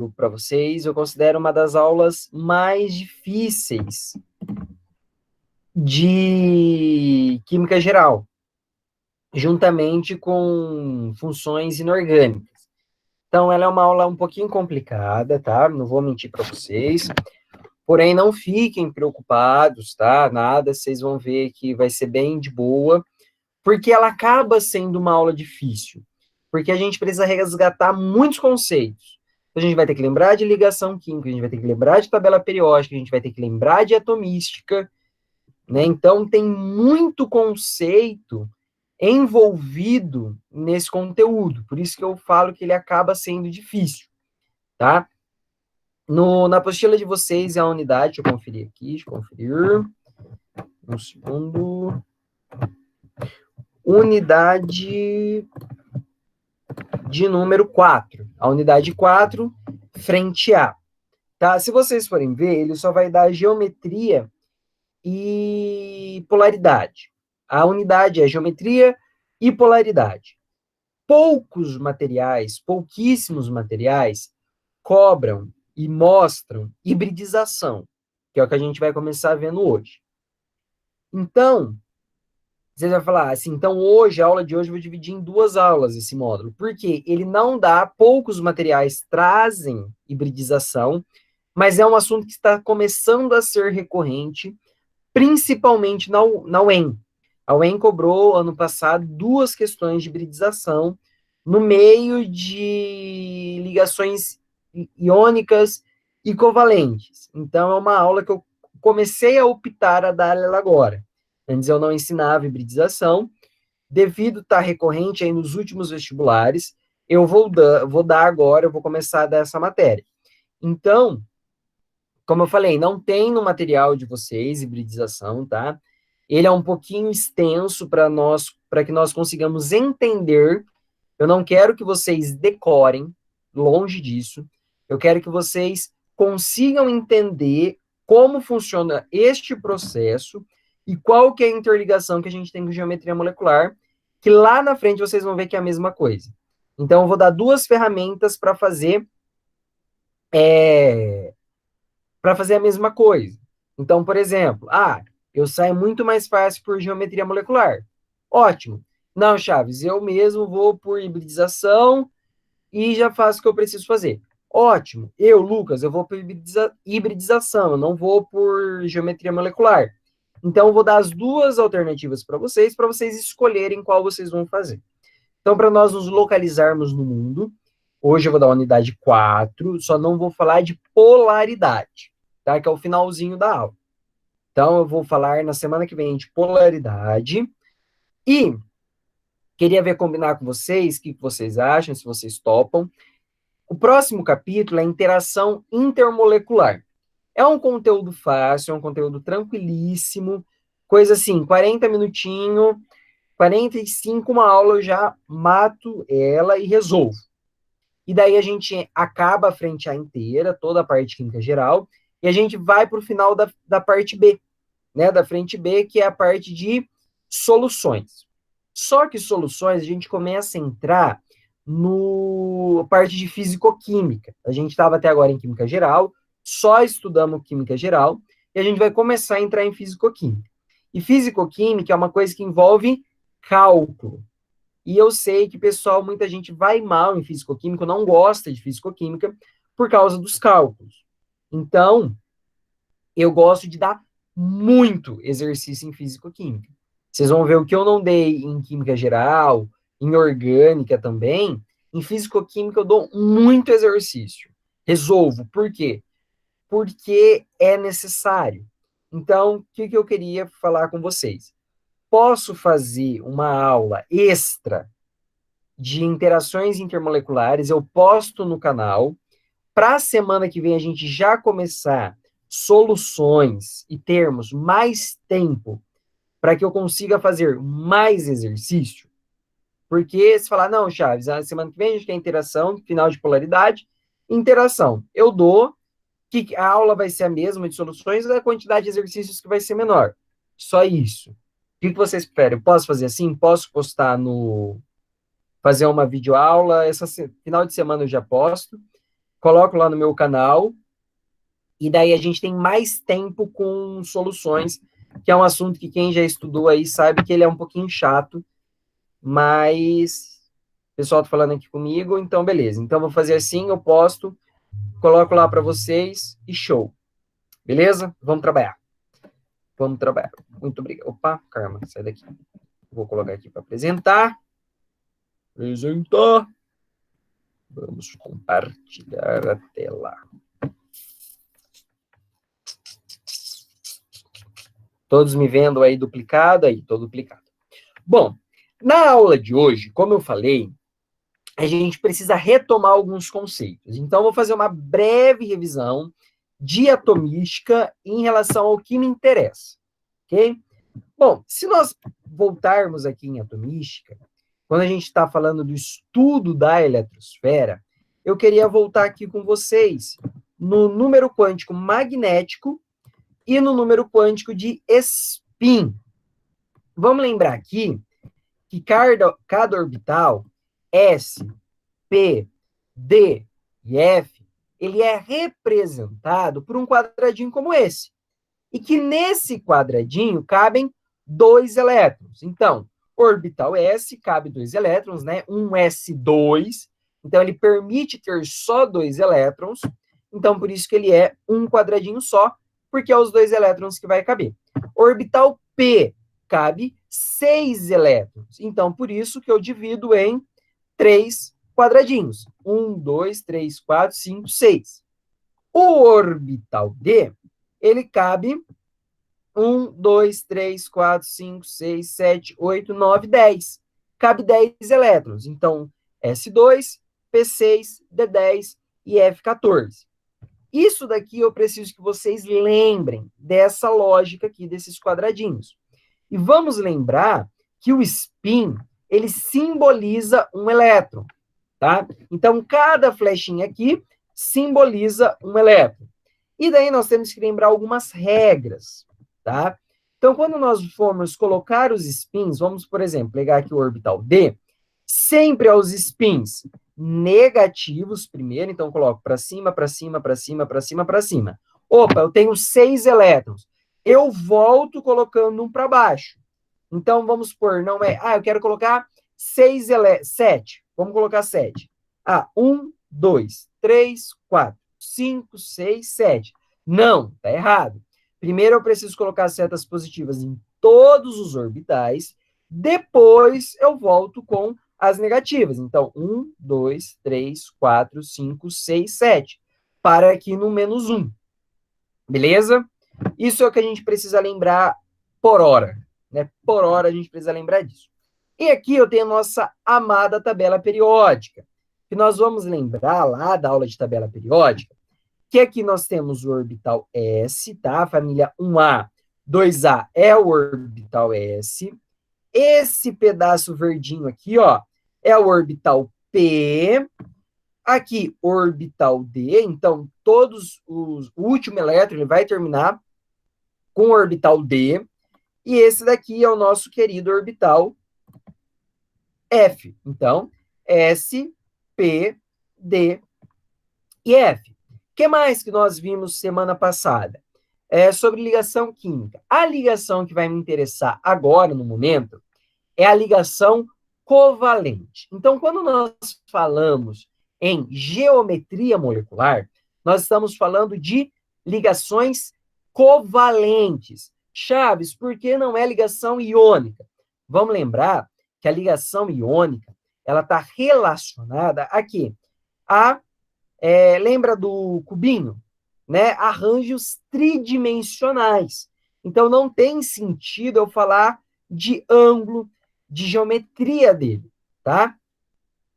para vocês, eu considero uma das aulas mais difíceis de química geral, juntamente com funções inorgânicas. Então, ela é uma aula um pouquinho complicada, tá? Não vou mentir para vocês. Porém, não fiquem preocupados, tá? Nada, vocês vão ver que vai ser bem de boa, porque ela acaba sendo uma aula difícil, porque a gente precisa resgatar muitos conceitos. A gente vai ter que lembrar de ligação química, a gente vai ter que lembrar de tabela periódica, a gente vai ter que lembrar de atomística, né? Então, tem muito conceito envolvido nesse conteúdo, por isso que eu falo que ele acaba sendo difícil, tá? Na apostila de vocês é a unidade, deixa eu conferir aqui, deixa eu conferir, um segundo, unidade de número 4, a unidade 4, frente A, tá? Se vocês forem ver, ele só vai dar geometria e polaridade. A unidade é geometria e polaridade. Pouquíssimos materiais, cobram e mostram hibridização, que é o que a gente vai começar vendo hoje. Então, você vai falar assim, então hoje, a aula de hoje, eu vou dividir em duas aulas esse módulo, porque ele não dá, poucos materiais trazem hibridização, mas é um assunto que está começando a ser recorrente, principalmente na UEM. A UEM cobrou, ano passado, 2 questões de hibridização no meio de ligações iônicas e covalentes. Então, é uma aula que eu comecei a optar a dar ela agora. Antes eu não ensinava hibridização, devido estar recorrente aí nos últimos vestibulares, eu vou dar agora, eu vou começar a dar essa matéria. Então, como eu falei, não tem no material de vocês hibridização, tá? Ele é um pouquinho extenso para que nós consigamos entender. Eu não quero que vocês decorem, longe disso. Eu quero que vocês consigam entender como funciona este processo e qual que é a interligação que a gente tem com geometria molecular, que lá na frente vocês vão ver que é a mesma coisa. Então, eu vou dar 2 ferramentas para fazer a mesma coisa. Então, por exemplo, eu saio muito mais fácil por geometria molecular. Ótimo. Não, Chaves, eu mesmo vou por hibridização e já faço o que eu preciso fazer. Ótimo. Eu, Lucas, eu vou por hibridização, eu não vou por geometria molecular. Então, eu vou dar as 2 alternativas para vocês escolherem qual vocês vão fazer. Então, para nós nos localizarmos no mundo, hoje eu vou dar a unidade 4, só não vou falar de polaridade, tá? Que é o finalzinho da aula. Então, eu vou falar na semana que vem de polaridade. E queria combinar com vocês, o que vocês acham, se vocês topam. O próximo capítulo é interação intermolecular. É um conteúdo fácil, é um conteúdo tranquilíssimo, coisa assim, 40 minutinhos, 45, uma aula eu já mato ela e resolvo. E daí a gente acaba a frente A inteira, toda a parte química geral, e a gente vai para o final da parte B, né, da frente B, que é a parte de soluções. Só que soluções, a gente começa a entrar no parte de físico-química. A gente estava até agora em química geral, só estudamos química geral, e a gente vai começar a entrar em físico-química. E físico-química é uma coisa que envolve cálculo. E eu sei que, pessoal, muita gente vai mal em físico-química, não gosta de físico-química por causa dos cálculos. Então, eu gosto de dar muito exercício em físico-química. Vocês vão ver o que eu não dei em química geral, em orgânica também. Em físico-química eu dou muito exercício. Resolvo. Por quê? Porque é necessário. Então, o que eu queria falar com vocês? Posso fazer uma aula extra de interações intermoleculares, eu posto no canal. Para a semana que vem a gente já começar soluções e termos mais tempo para que eu consiga fazer mais exercício. Porque se falar, não, Chaves, a semana que vem a gente tem interação, final de polaridade, interação. Eu dou, que a aula vai ser a mesma de soluções, a quantidade de exercícios que vai ser menor. Só isso. O que vocês preferem? Eu posso fazer assim? Posso postar fazer uma videoaula? Final de semana eu já posto. coloco lá no meu canal, e daí a gente tem mais tempo com soluções, que é um assunto que quem já estudou aí sabe que ele é um pouquinho chato, mas o pessoal tá falando aqui comigo, então beleza. Então vou fazer assim, eu posto, coloco lá para vocês e show. Beleza? Vamos trabalhar. Vamos trabalhar. Muito obrigado. Opa, Karma, sai daqui. Vou colocar aqui para apresentar. Apresentar. Vamos compartilhar a tela. Todos me vendo aí duplicado? Aí, tô duplicado. Bom, na aula de hoje, como eu falei, a gente precisa retomar alguns conceitos. Então, vou fazer uma breve revisão de atomística em relação ao que me interessa, ok? Bom, se nós voltarmos aqui em atomística, quando a gente está falando do estudo da eletrosfera, eu queria voltar aqui com vocês no número quântico magnético e no número quântico de spin. Vamos lembrar aqui que cada orbital, S, P, D e F, ele é representado por um quadradinho como esse. E que nesse quadradinho cabem 2 elétrons. Então, orbital S cabe 2 elétrons, né? Um S2. Então, ele permite ter só 2 elétrons. Então, por isso que ele é um quadradinho só, porque é os 2 elétrons que vai caber. Orbital P cabe 6 elétrons. Então, por isso que eu divido em 3 quadradinhos. 1, 2, 3, 4, 5, 6. O orbital D, ele cabe 1, 2, 3, 4, 5, 6, 7, 8, 9, 10. Cabe 10 elétrons. Então, S2, P6, D10 e F14. Isso daqui eu preciso que vocês lembrem dessa lógica aqui, desses quadradinhos. E vamos lembrar que o spin, ele simboliza um elétron, tá? Então, cada flechinha aqui simboliza um elétron. E daí nós temos que lembrar algumas regras, tá? Então, quando nós formos colocar os spins, vamos, por exemplo, pegar aqui o orbital D, sempre aos spins negativos primeiro, então coloco para cima, para cima, para cima, para cima, para cima. Opa, eu tenho 6 elétrons. Eu volto colocando um para baixo. Então, vamos por, não é... eu quero colocar 7. Vamos colocar 7. 1, 2, 3, 4, 5, 6, 7. Não, tá errado. Primeiro eu preciso colocar setas positivas em todos os orbitais, depois eu volto com as negativas. Então, 1, 2, 3, 4, 5, 6, 7. Para aqui no menos 1. Beleza? Isso é o que a gente precisa lembrar por hora. Né? Por hora a gente precisa lembrar disso. E aqui eu tenho a nossa amada tabela periódica, que nós vamos lembrar lá da aula de tabela periódica, que aqui nós temos o orbital S, tá? A família 1A, 2A é o orbital S. Esse pedaço verdinho aqui, ó, é o orbital P. Aqui, orbital D. Então, o último elétron ele vai terminar com o orbital D. E esse daqui é o nosso querido orbital F. Então, S, P, D e F. O que mais que nós vimos semana passada? Sobre ligação química. A ligação que vai me interessar agora, no momento, é a ligação covalente. Então, quando nós falamos em geometria molecular, nós estamos falando de ligações covalentes. Chaves, por que não é ligação iônica? Vamos lembrar que a ligação iônica, ela está relacionada a quê? Lembra do cubinho? Né? Arranjos tridimensionais. Então, não tem sentido eu falar de ângulo, de geometria dele, tá?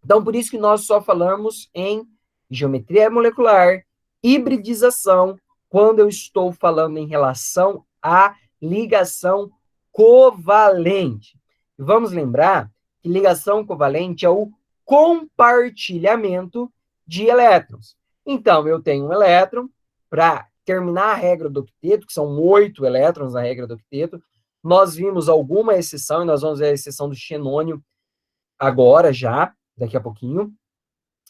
Então, por isso que nós só falamos em geometria molecular, hibridização, quando eu estou falando em relação à ligação covalente. Vamos lembrar que ligação covalente é o compartilhamento de elétrons. Então, eu tenho um elétron, para terminar a regra do octeto, que são 8 elétrons na regra do octeto, nós vimos alguma exceção, e nós vamos ver a exceção do xenônio agora já, daqui a pouquinho.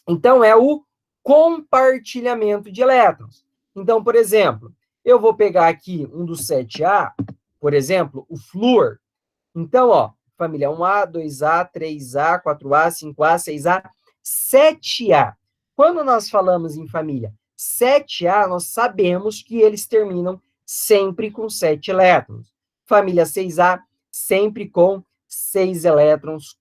Então, é o compartilhamento de elétrons. Então, por exemplo, eu vou pegar aqui um dos 7A, por exemplo, o flúor. Então, ó, família 1A, 2A, 3A, 4A, 5A, 6A, 7A. Quando nós falamos em família 7A, nós sabemos que eles terminam sempre com 7 elétrons. Família 6A, sempre com 6 elétrons,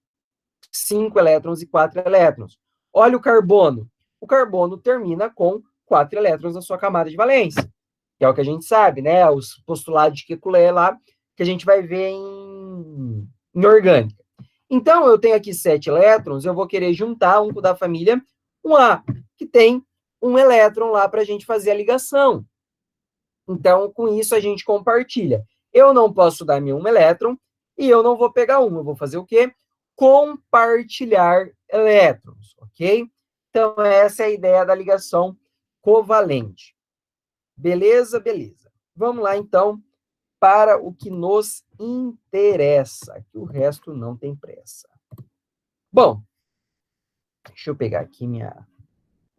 5 elétrons e 4 elétrons. Olha o carbono. O carbono termina com 4 elétrons na sua camada de valência, que é o que a gente sabe, né? Os postulados de Kekulé lá, que a gente vai ver em orgânica. Então, eu tenho aqui 7 elétrons, eu vou querer juntar um da família 1A, que tem um elétron lá para a gente fazer a ligação. Então, com isso, a gente compartilha. Eu não posso dar um elétron e eu não vou pegar um. Eu vou fazer o quê? Compartilhar elétrons, ok? Então, essa é a ideia da ligação covalente. Beleza? Beleza. Vamos lá, então, para o que nos interessa, que o resto não tem pressa. Bom, deixa eu pegar aqui minha...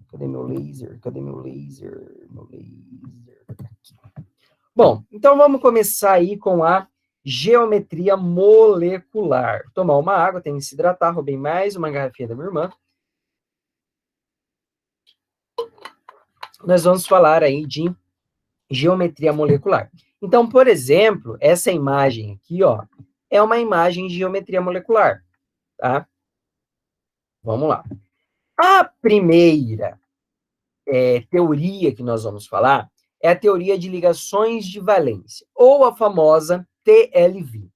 Cadê meu laser? Cadê meu laser? Meu laser. Aqui. Bom, então vamos começar aí com a geometria molecular. Tomar uma água, tenho que se hidratar, roubei mais uma garrafinha da minha irmã. Nós vamos falar aí de geometria molecular. Então, por exemplo, essa imagem aqui, ó, é uma imagem de geometria molecular, tá? Vamos lá. A primeira teoria que nós vamos falar é a teoria de ligações de valência, ou a famosa TLV.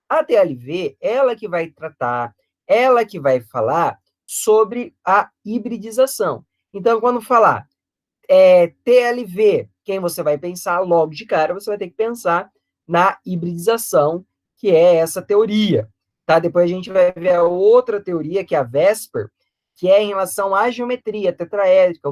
A TLV, ela que vai tratar, ela que vai falar sobre a hibridização. Então, quando falar TLV, quem você vai pensar logo de cara, você vai ter que pensar na hibridização, que é essa teoria. Tá? Depois a gente vai ver a outra teoria, que é a VSEPR, que é em relação à geometria tetraédrica,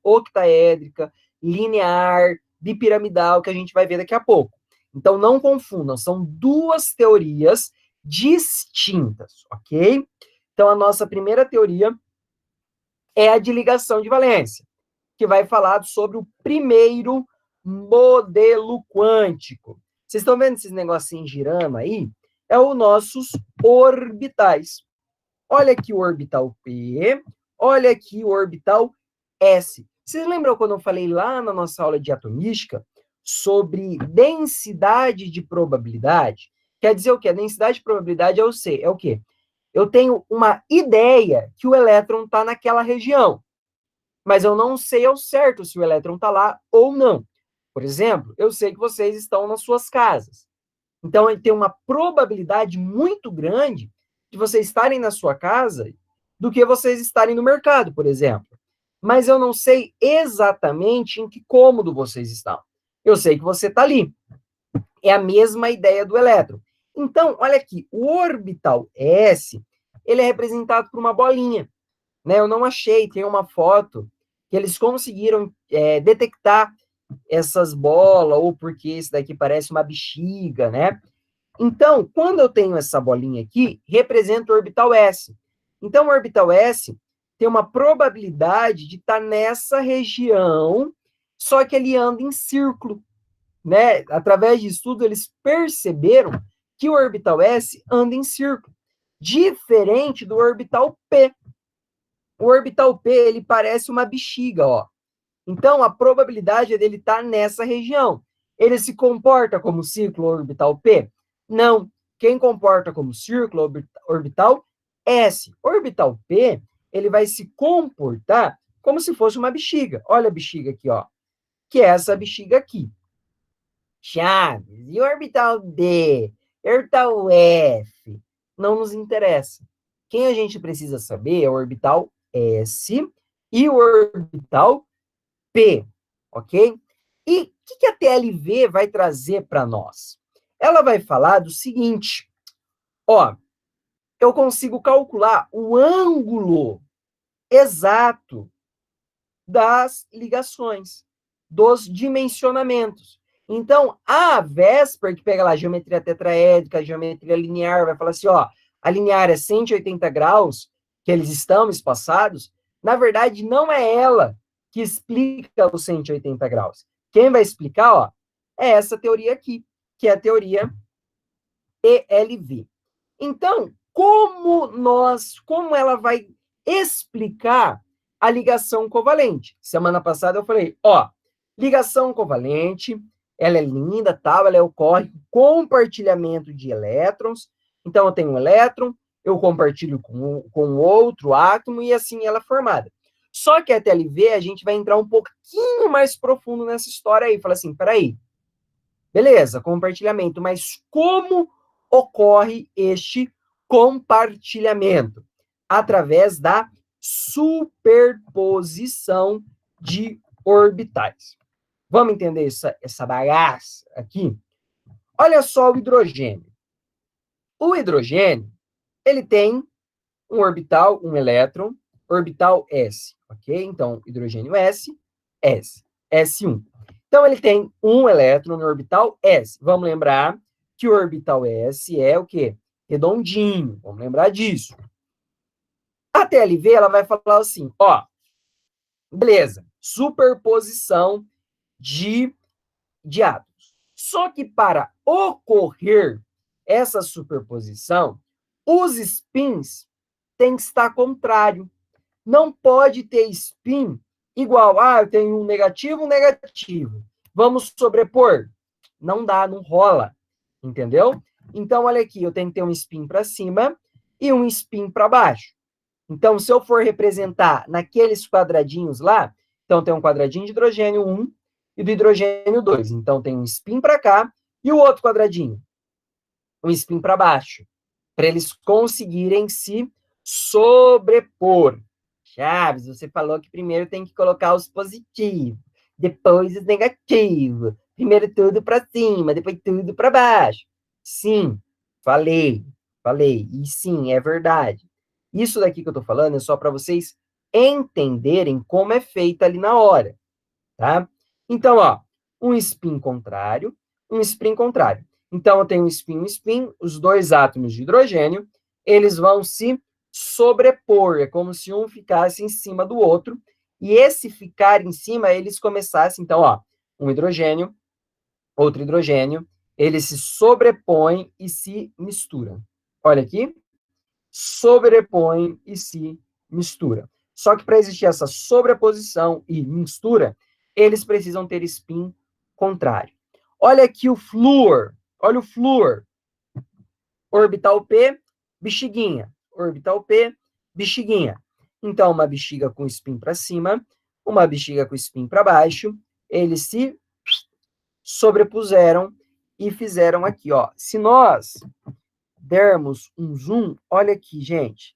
octaédrica, linear, bipiramidal, que a gente vai ver daqui a pouco. Então, não confundam, são duas teorias distintas, ok? Então, a nossa primeira teoria é a de ligação de valência, que vai falar sobre o primeiro modelo quântico. Vocês estão vendo esses negocinhos girando aí? É os nossos orbitais. Olha aqui o orbital P, olha aqui o orbital S. Vocês lembram quando eu falei lá na nossa aula de atomística sobre densidade de probabilidade? Quer dizer o quê? A densidade de probabilidade é o quê? Eu tenho uma ideia que o elétron está naquela região, mas eu não sei ao certo se o elétron está lá ou não. Por exemplo, eu sei que vocês estão nas suas casas. Então, tem uma probabilidade muito grande de vocês estarem na sua casa do que vocês estarem no mercado, por exemplo. Mas eu não sei exatamente em que cômodo vocês estão. Eu sei que você está ali. É a mesma ideia do elétron. Então, olha aqui, o orbital S, ele é representado por uma bolinha. Né? Eu não achei, tem uma foto que eles conseguiram detectar essas bolas, ou porque esse daqui parece uma bexiga, né? Então, quando eu tenho essa bolinha aqui, representa o orbital S. Então, o orbital S tem uma probabilidade de estar nessa região, só que ele anda em círculo, né? Através de estudo, eles perceberam que o orbital S anda em círculo, diferente do orbital P. O orbital P, ele parece uma bexiga, ó. Então, a probabilidade é dele estar nessa região. Ele se comporta como círculo orbital P? Não. Quem comporta como círculo orbital S. Orbital P, ele vai se comportar como se fosse uma bexiga. Olha a bexiga aqui, ó. Que é essa bexiga aqui. Chaves. E orbital D? Orbital F? Não nos interessa. Quem a gente precisa saber é o orbital S e o orbital P, ok? E o que a TLV vai trazer para nós? Ela vai falar do seguinte, ó, eu consigo calcular o ângulo exato das ligações, dos dimensionamentos. Então, a VSEPR, que pega lá a geometria tetraédrica, a geometria linear, vai falar assim, ó, a linear é 180 graus, que eles estão espaçados, na verdade, não é ela que explica os 180 graus? Quem vai explicar, ó, é essa teoria aqui, que é a teoria ELV. Então, como ela vai explicar a ligação covalente? Semana passada eu falei, ó, ligação covalente, ela é linda, tal, ela ocorre com compartilhamento de elétrons. Então, eu tenho um elétron, eu compartilho com outro átomo e assim ela é formada. Só que a TLV, a gente vai entrar um pouquinho mais profundo nessa história aí. Fala assim, peraí, beleza, compartilhamento, mas como ocorre este compartilhamento? Através da superposição de orbitais. Vamos entender essa bagaça aqui? Olha só o hidrogênio. O hidrogênio, ele tem um orbital, um elétron, orbital S, ok? Então, hidrogênio S, S1. Então, ele tem um elétron no orbital S. Vamos lembrar que o orbital S é o quê? Redondinho. Vamos lembrar disso. A TLV, ela vai falar assim, ó, beleza, superposição de átomos. Só que para ocorrer essa superposição, os spins têm que estar contrário. Não pode ter spin igual, eu tenho um negativo. Vamos sobrepor? Não dá, não rola. Entendeu? Então, olha aqui, eu tenho que ter um spin para cima e um spin para baixo. Então, se eu for representar naqueles quadradinhos lá, então tem um quadradinho de hidrogênio 1 e do hidrogênio 2. Então, tem um spin para cá e o outro quadradinho, um spin para baixo, para eles conseguirem se sobrepor. Chaves, você falou que primeiro tem que colocar os positivos, depois os negativos. Primeiro tudo para cima, depois tudo para baixo. Sim, falei. E sim, é verdade. Isso daqui que eu estou falando é só para vocês entenderem como é feita ali na hora, tá? Então, ó, um spin contrário, um spin contrário. Então, eu tenho um spin, os dois átomos de hidrogênio, eles vão se sobrepor, é como se um ficasse em cima do outro, e esse ficar em cima, eles começassem, então, ó, um hidrogênio, outro hidrogênio, eles se sobrepõem e se misturam. Olha aqui, sobrepõem e se misturam. Só que para existir essa sobreposição e mistura, eles precisam ter spin contrário. Olha aqui o flúor. Olha o flúor. Orbital P, bexiguinha. Orbital P, bexiguinha. Então, uma bexiga com spin para cima, uma bexiga com spin para baixo, eles se sobrepuseram e fizeram aqui, ó. Se nós dermos um zoom, olha aqui, gente.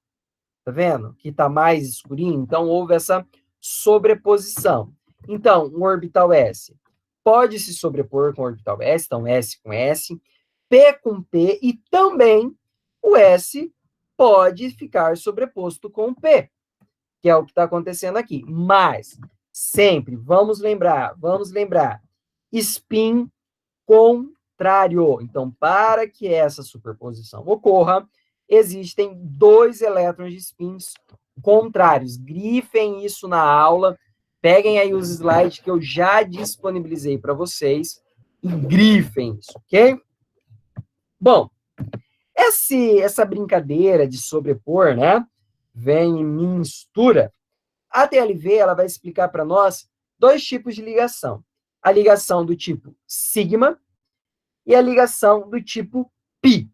Tá vendo? Que tá mais escurinho, então houve essa sobreposição. Então, o orbital S pode se sobrepor com o orbital S, então S com S, P com P, e também o S pode ficar sobreposto com o P, que é o que está acontecendo aqui. Mas, sempre, vamos lembrar, spin contrário. Então, para que essa superposição ocorra, existem dois elétrons de spins contrários. Grifem isso na aula, peguem aí os slides que eu já disponibilizei para vocês e grifem isso, ok? Bom, essa brincadeira de sobrepor, né, vem em mistura. A TLV, ela vai explicar para nós dois tipos de ligação. A ligação do tipo sigma e a ligação do tipo pi.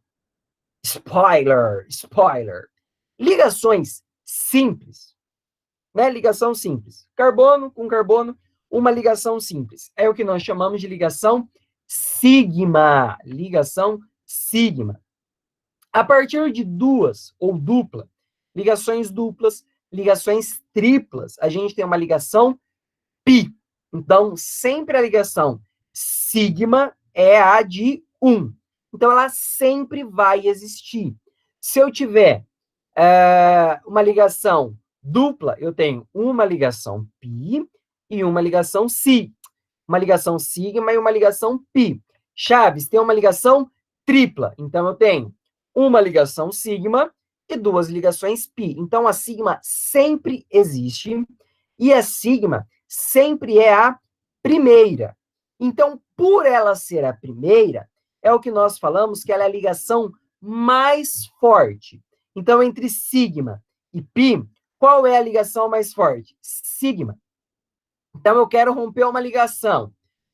Spoiler. Ligações simples, né? Ligação simples. Carbono com carbono, uma ligação simples. É o que nós chamamos de ligação sigma. Ligação sigma. A partir de duas ou dupla, ligações duplas, ligações triplas, a gente tem uma ligação pi. Então, sempre a ligação sigma é a de 1. Então, ela sempre vai existir. Se eu tiver uma ligação dupla, eu tenho uma ligação π e uma ligação si. Uma ligação sigma e uma ligação π. Chaves, tem uma ligação tripla. Então, eu tenho uma ligação sigma e duas ligações π. Então, a sigma sempre existe e a sigma sempre é a primeira. Então, por ela ser a primeira, é o que nós falamos que ela é a ligação mais forte. Então, entre sigma e π, qual é a ligação mais forte? Sigma. Então, eu quero romper uma ligação.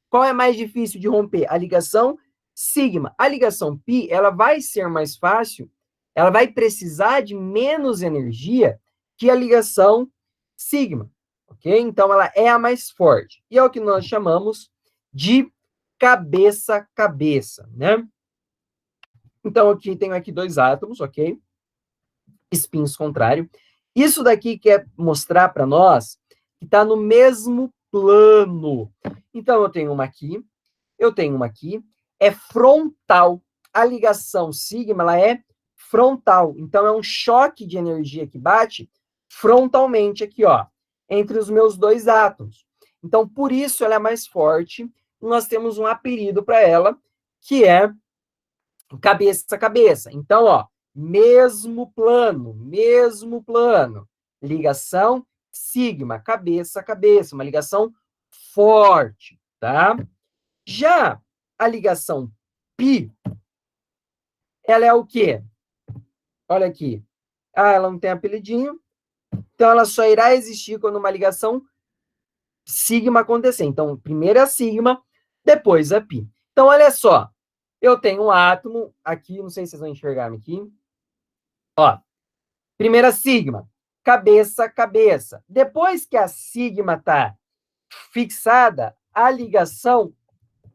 Qual é mais difícil de romper? A ligação sigma. A ligação π, ela vai ser mais fácil, ela vai precisar de menos energia que a ligação sigma, ok? Então, ela é a mais forte. E é o que nós chamamos de cabeça-cabeça, né? Então, aqui tenho aqui dois átomos, ok? Espinhos contrários. Isso daqui quer mostrar para nós que está no mesmo plano. Então, eu tenho uma aqui, eu tenho uma aqui, é frontal. A ligação sigma, ela é frontal. Então, é um choque de energia que bate frontalmente aqui, ó, entre os meus dois átomos. Então, por isso ela é mais forte. Nós temos um apelido para ela, que é cabeça a cabeça. Então, ó, mesmo plano, ligação sigma, cabeça a cabeça, uma ligação forte, tá? Já a ligação π, ela é o quê? Olha aqui. Ah, ela não tem apelidinho. Então, ela só irá existir quando uma ligação sigma acontecer. Então, primeiro a sigma, depois a π. Então, olha só. Eu tenho um átomo aqui, não sei se vocês vão enxergar aqui. Ó, primeira sigma, cabeça, cabeça. Depois que a sigma está fixada, a ligação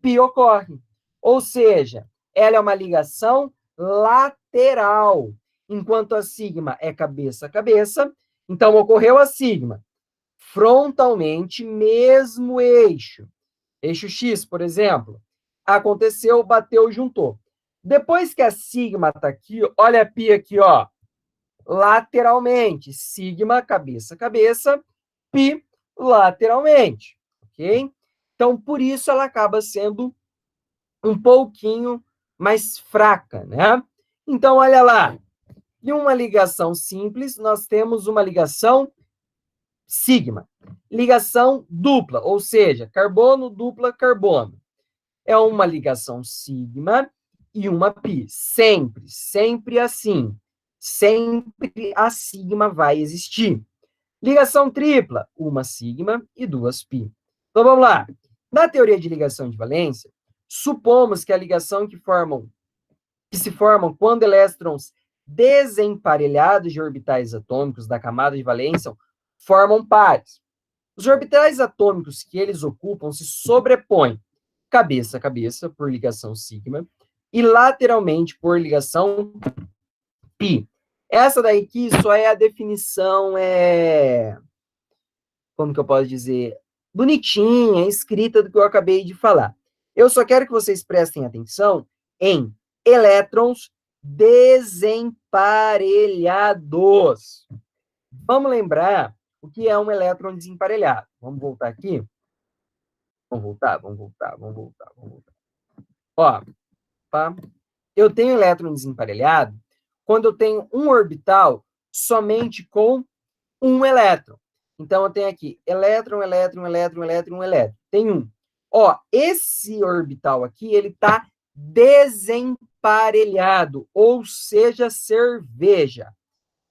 π ocorre. Ou seja, ela é uma ligação lateral. Enquanto a sigma é cabeça a cabeça, então ocorreu a sigma. Frontalmente, mesmo eixo. Eixo X, por exemplo. Aconteceu, bateu, juntou. Depois que a sigma está aqui, olha a π aqui, ó. Lateralmente. Sigma, cabeça, cabeça. π, lateralmente. Ok? Então, por isso ela acaba sendo um pouquinho mais fraca, né? Então, olha lá. Em uma ligação simples, nós temos uma ligação sigma. Ligação dupla, ou seja, carbono dupla carbono. É uma ligação sigma e uma π. Sempre, sempre assim. Sempre a sigma vai existir. Ligação tripla, uma sigma e duas π. Então, vamos lá. Na teoria de ligação de valência, supomos que a ligação que se formam quando elétrons desemparelhados de orbitais atômicos da camada de valência formam pares. Os orbitais atômicos que eles ocupam se sobrepõem cabeça a cabeça por ligação sigma e lateralmente por ligação π. Essa daí que só é a definição, como que eu posso dizer, bonitinha, escrita do que eu acabei de falar. Eu só quero que vocês prestem atenção em elétrons desemparelhados. Vamos lembrar o que é um elétron desemparelhado. Vamos voltar aqui? Vamos voltar. Ó, tá? Eu tenho elétron desemparelhado quando eu tenho um orbital somente com um elétron. Então, eu tenho aqui elétron. Tem um. Ó, esse orbital aqui, ele está desemparelhado, ou seja, cerveja.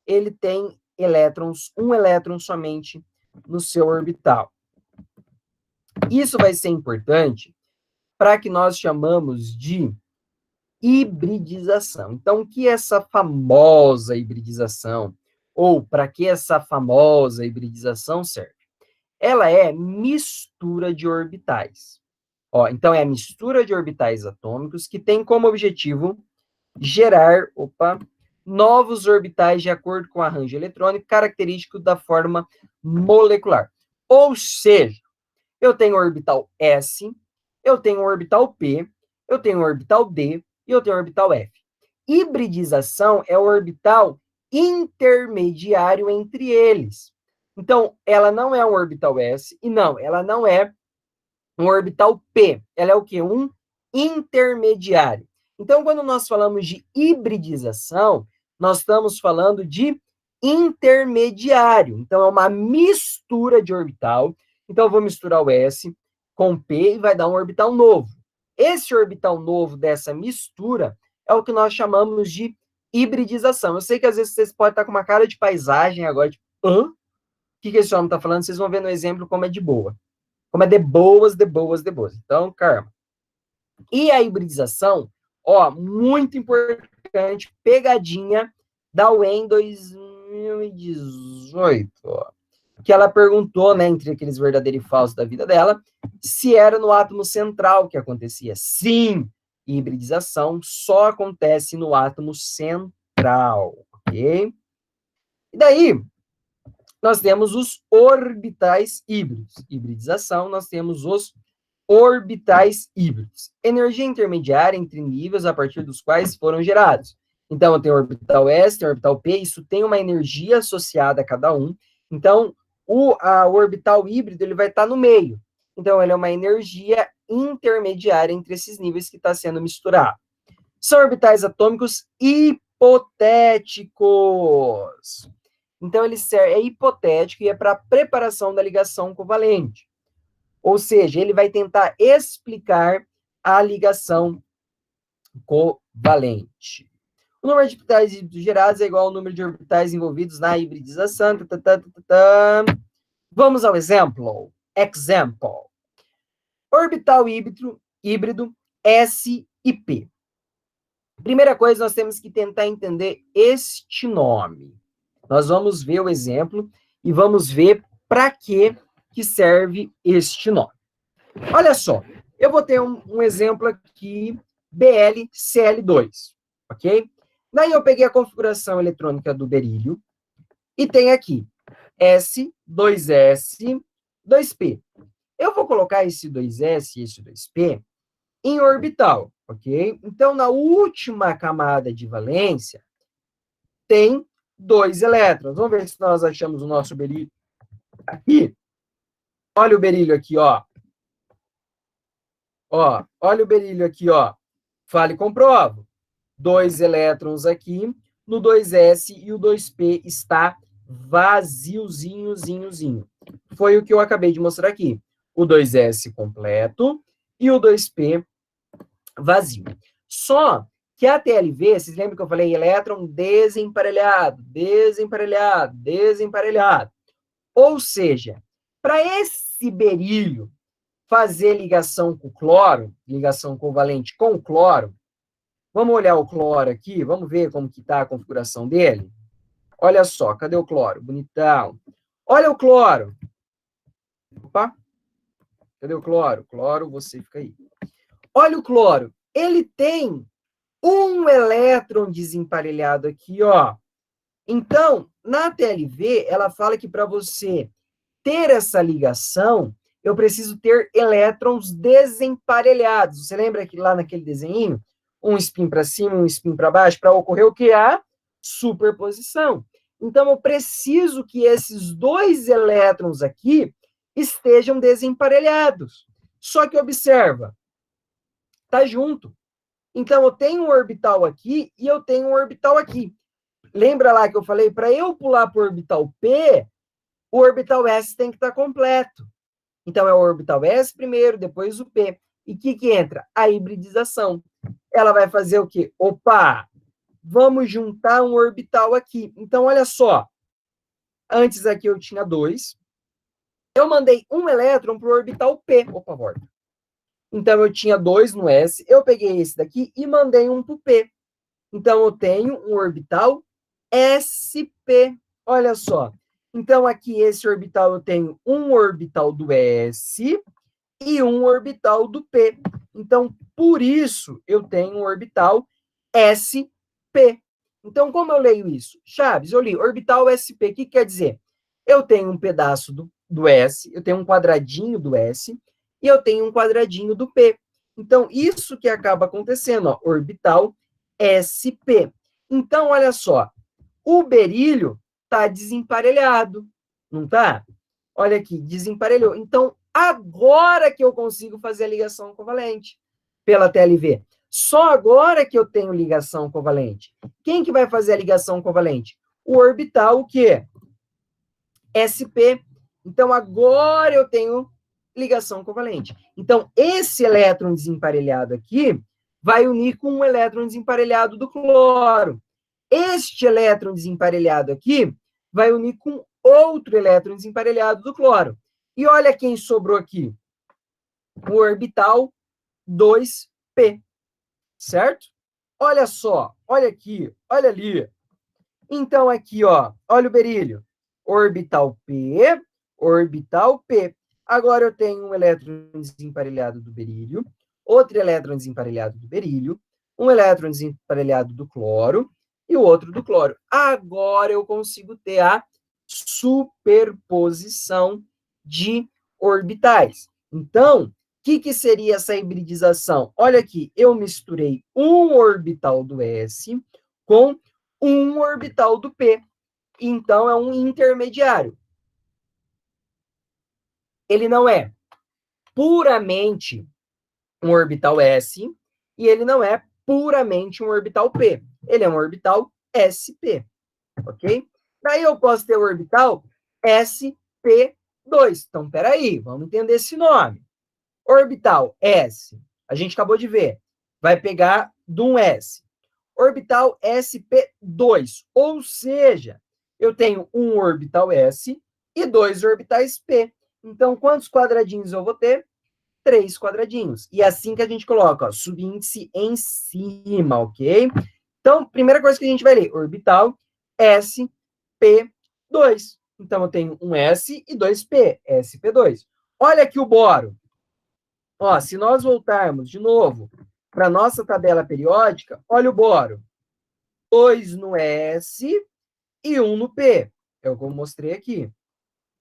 Ele tem elétrons, um elétron somente no seu orbital. Isso vai ser importante para que nós chamamos de hibridização. Então, o que é essa famosa hibridização? Ou para que essa famosa hibridização serve? Ela é mistura de orbitais. Ó, então, é a mistura de orbitais atômicos que tem como objetivo gerar, novos orbitais de acordo com o arranjo eletrônico característico da forma molecular. Ou seja, eu tenho orbital S, eu tenho orbital P, eu tenho orbital D e eu tenho orbital F. Hibridização é o orbital intermediário entre eles. Então, ela não é um orbital S e não, ela não é um orbital P. Ela é o quê? Um intermediário. Então, quando nós falamos de hibridização, nós estamos falando de intermediário. Então, é uma mistura de orbital Então, eu vou misturar o S com P e vai dar um orbital novo. Esse orbital novo dessa mistura é o que nós chamamos de hibridização. Eu sei que às vezes vocês podem estar com uma cara de paisagem agora, tipo, hã? O que esse homem está falando? Vocês vão ver no exemplo como é de boa. Como é de boas, de boas, de boas. Então, calma. E a hibridização, ó, muito importante, pegadinha da UEM 2018, ó, que ela perguntou, né, entre aqueles verdadeiros e falsos da vida dela, se era no átomo central que acontecia. Sim, hibridização só acontece no átomo central, ok? E daí, nós temos os orbitais híbridos. Hibridização, nós temos os orbitais híbridos. Energia intermediária entre níveis a partir dos quais foram gerados. Então, eu tenho orbital S, tenho orbital P, isso tem uma energia associada a cada um. Então, o orbital híbrido ele vai estar no meio. Então, ele é uma energia intermediária entre esses níveis que está sendo misturado. São orbitais atômicos hipotéticos. Então, ele é hipotético e é para a preparação da ligação covalente. Ou seja, ele vai tentar explicar a ligação covalente. O número de orbitais gerados é igual ao número de orbitais envolvidos na hibridização. Vamos ao exemplo. Example. Orbital híbrido S e P. Primeira coisa, nós temos que tentar entender este nome. Nós vamos ver o exemplo e vamos ver para que serve este nome. Olha só, eu vou ter um exemplo aqui, BlCl2, ok? Daí eu peguei a configuração eletrônica do berílio e tem aqui S, 2S, 2P. Eu vou colocar esse 2S e esse 2P em orbital, ok? Então, na última camada de valência, tem 2 elétrons. Vamos ver se nós achamos o nosso berílio aqui. Olha o berílio aqui, ó. Ó, olha o berílio aqui, ó. Fale e comprovo. 2 elétrons aqui, no 2s e o 2p está vaziozinho. Foi o que eu acabei de mostrar aqui. O 2s completo e o 2p vazio. Só que a TLV, vocês lembram que eu falei elétron desemparelhado. Ou seja, para esse berílio fazer ligação com o cloro, ligação covalente com o cloro, vamos olhar o cloro aqui, vamos ver como que está a configuração dele? Olha só, cadê o cloro? Bonitão. Olha o cloro. Opa, cadê o cloro? Cloro, você fica aí. Olha o cloro. Ele tem um elétron desemparelhado aqui, ó. Então, na TLV, ela fala que para você ter essa ligação, eu preciso ter elétrons desemparelhados. Você lembra que lá naquele desenho, um spin para cima, um spin para baixo, para ocorrer o que? A superposição. Então, eu preciso que esses 2 elétrons aqui estejam desemparelhados. Só que observa, tá junto. Então, eu tenho um orbital aqui e eu tenho um orbital aqui. Lembra lá que eu falei, para eu pular para o orbital P, o orbital S tem que estar completo. Então, é o orbital S primeiro, depois o P. E o que entra? A hibridização. Ela vai fazer o quê? Opa! Vamos juntar um orbital aqui. Então, olha só. Antes aqui eu tinha 2. Eu mandei um elétron para o orbital P. Opa, volta. Então, eu tinha 2 no S. Eu peguei esse daqui e mandei um para o P. Então, eu tenho um orbital SP. Olha só. Então, aqui, esse orbital, eu tenho um orbital do S e um orbital do P. Então, por isso, eu tenho um orbital SP. Então, como eu leio isso? Chaves, eu li orbital SP. O que quer dizer? Eu tenho um pedaço do S, eu tenho um quadradinho do S e eu tenho um quadradinho do P. Então, isso que acaba acontecendo, ó, orbital SP. Então, olha só, o berílio está desemparelhado, não está? Olha aqui, desemparelhou. Então, agora que eu consigo fazer a ligação covalente pela TLV. Só agora que eu tenho ligação covalente. Quem que vai fazer a ligação covalente? O orbital, o quê? SP. Então, agora eu tenho ligação covalente. Então, esse elétron desemparelhado aqui vai unir com um elétron desemparelhado do cloro. Este elétron desemparelhado aqui vai unir com outro elétron desemparelhado do cloro. E olha quem sobrou aqui. O orbital 2p, certo? Olha só, olha aqui, olha ali. Então, aqui, ó, olha o berílio. Orbital P, orbital P. Agora eu tenho um elétron desemparelhado do berílio, outro elétron desemparelhado do berílio, um elétron desemparelhado do cloro e o outro do cloro. Agora eu consigo ter a superposição de orbitais. Então, o que seria essa hibridização? Olha aqui, eu misturei um orbital do S com um orbital do P. Então, é um intermediário. Ele não é puramente um orbital S e ele não é puramente um orbital P. Ele é um orbital sp, ok? Daí eu posso ter o orbital sp2. Então, peraí, vamos entender esse nome. Orbital S, a gente acabou de ver, vai pegar de um S. Orbital sp2, ou seja, eu tenho um orbital S e dois orbitais P. Então, quantos quadradinhos eu vou ter? 3 quadradinhos. E é assim que a gente coloca, ó, subíndice em cima, ok? Então, primeira coisa que a gente vai ler, orbital sp2. Então, eu tenho um S e dois P, sp2. Olha aqui o boro. Ó, se nós voltarmos de novo para a nossa tabela periódica, olha o boro. 2 no S e 1 no P. É o que eu mostrei aqui.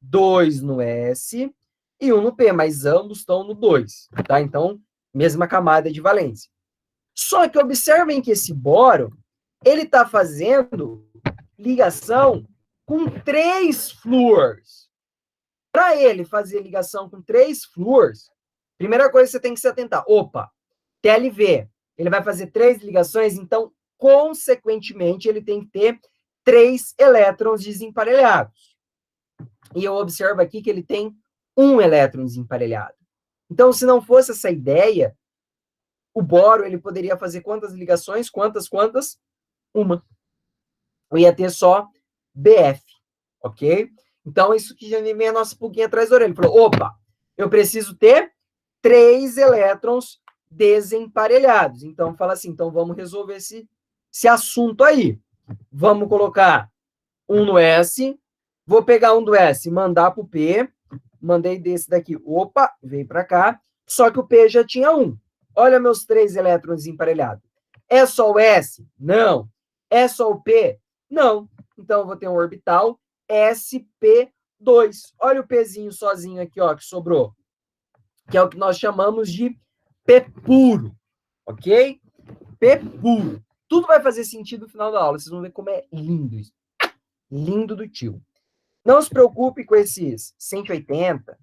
2 no S e 1 no P, mas ambos estão no 2, tá? Então, mesma camada de valência. Só que observem que esse boro, ele está fazendo ligação com 3 flúors. Para ele fazer ligação com 3 flúors, primeira coisa que você tem que se atentar. Opa, TLV, ele vai fazer 3 ligações, então, consequentemente, ele tem que ter 3 elétrons desemparelhados. E eu observo aqui que ele tem um elétron desemparelhado. Então, se não fosse essa ideia, o boro, ele poderia fazer quantas ligações? Quantas? Uma. Eu ia ter só BF, ok? Então, isso que já vem a nossa pulguinha atrás da orelha. Ele falou, opa, eu preciso ter 3 elétrons desemparelhados. Então, fala assim, então vamos resolver esse assunto aí. Vamos colocar um no S, vou pegar um do S, mandar para o P, mandei desse daqui, opa, veio para cá, só que o P já tinha um. Olha meus 3 elétrons desemparelhados. É só o S? Não. É só o P? Não. Então, eu vou ter um orbital sp2. Olha o Pzinho sozinho aqui, ó, que sobrou. Que é o que nós chamamos de P puro, ok? P puro. Tudo vai fazer sentido no final da aula. Vocês vão ver como é lindo isso. Lindo do tio. Não se preocupe com esses 180,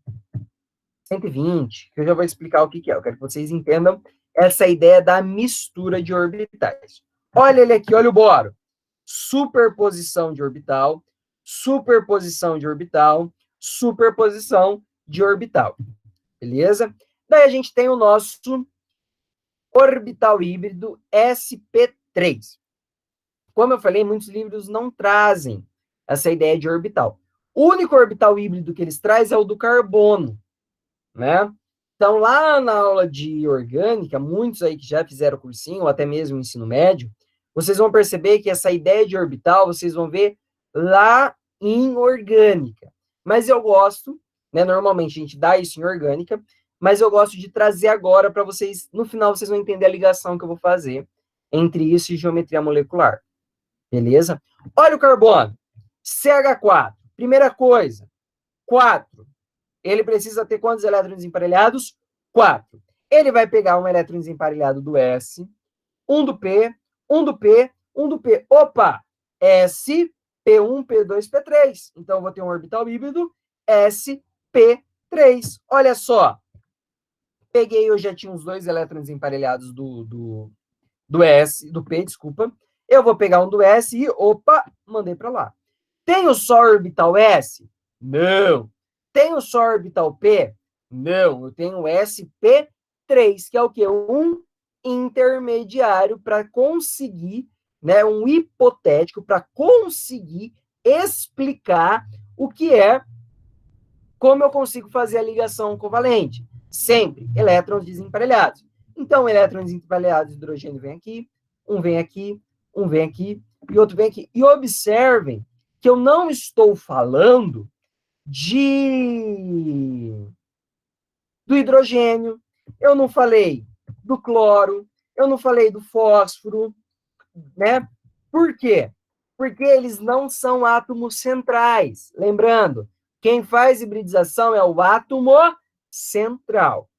120, que eu já vou explicar o que é. Eu quero que vocês entendam essa ideia da mistura de orbitais. Olha ele aqui, olha o boro. Superposição de orbital, superposição de orbital, superposição de orbital. Beleza? Daí a gente tem o nosso orbital híbrido sp3. Como eu falei, muitos livros não trazem essa ideia de orbital. O único orbital híbrido que eles trazem é o do carbono, né? Então, lá na aula de orgânica, muitos aí que já fizeram cursinho, ou até mesmo ensino médio, vocês vão perceber que essa ideia de orbital, vocês vão ver lá em orgânica. Mas eu gosto, né? Normalmente a gente dá isso em orgânica, mas eu gosto de trazer agora para vocês, no final vocês vão entender a ligação que eu vou fazer entre isso e geometria molecular. Beleza? Olha o carbono. CH4. Primeira coisa, 4. Ele precisa ter quantos elétrons desemparelhados? 4. Ele vai pegar um elétron desemparelhado do S, um do P, um do P, um do P. Opa! S, P1, P2, P3. Então, eu vou ter um orbital híbrido SP3. Olha só. Peguei, eu já tinha uns 2 elétrons desemparelhados do S, do P, desculpa. Eu vou pegar um do S e, opa, mandei para lá. Tenho só orbital S? Não. Tenho só orbital P? Não, eu tenho sp3, que é o quê? Um intermediário para conseguir, né, um hipotético para conseguir explicar o que é, como eu consigo fazer a ligação covalente. Sempre elétrons desemparelhados. Então, elétrons desemparelhados, hidrogênio vem aqui, um vem aqui, um vem aqui, e outro vem aqui. E observem que eu não estou falando do hidrogênio, eu não falei do cloro, eu não falei do fósforo, né? Por quê? Porque eles não são átomos centrais. Lembrando, quem faz hibridização é o átomo central.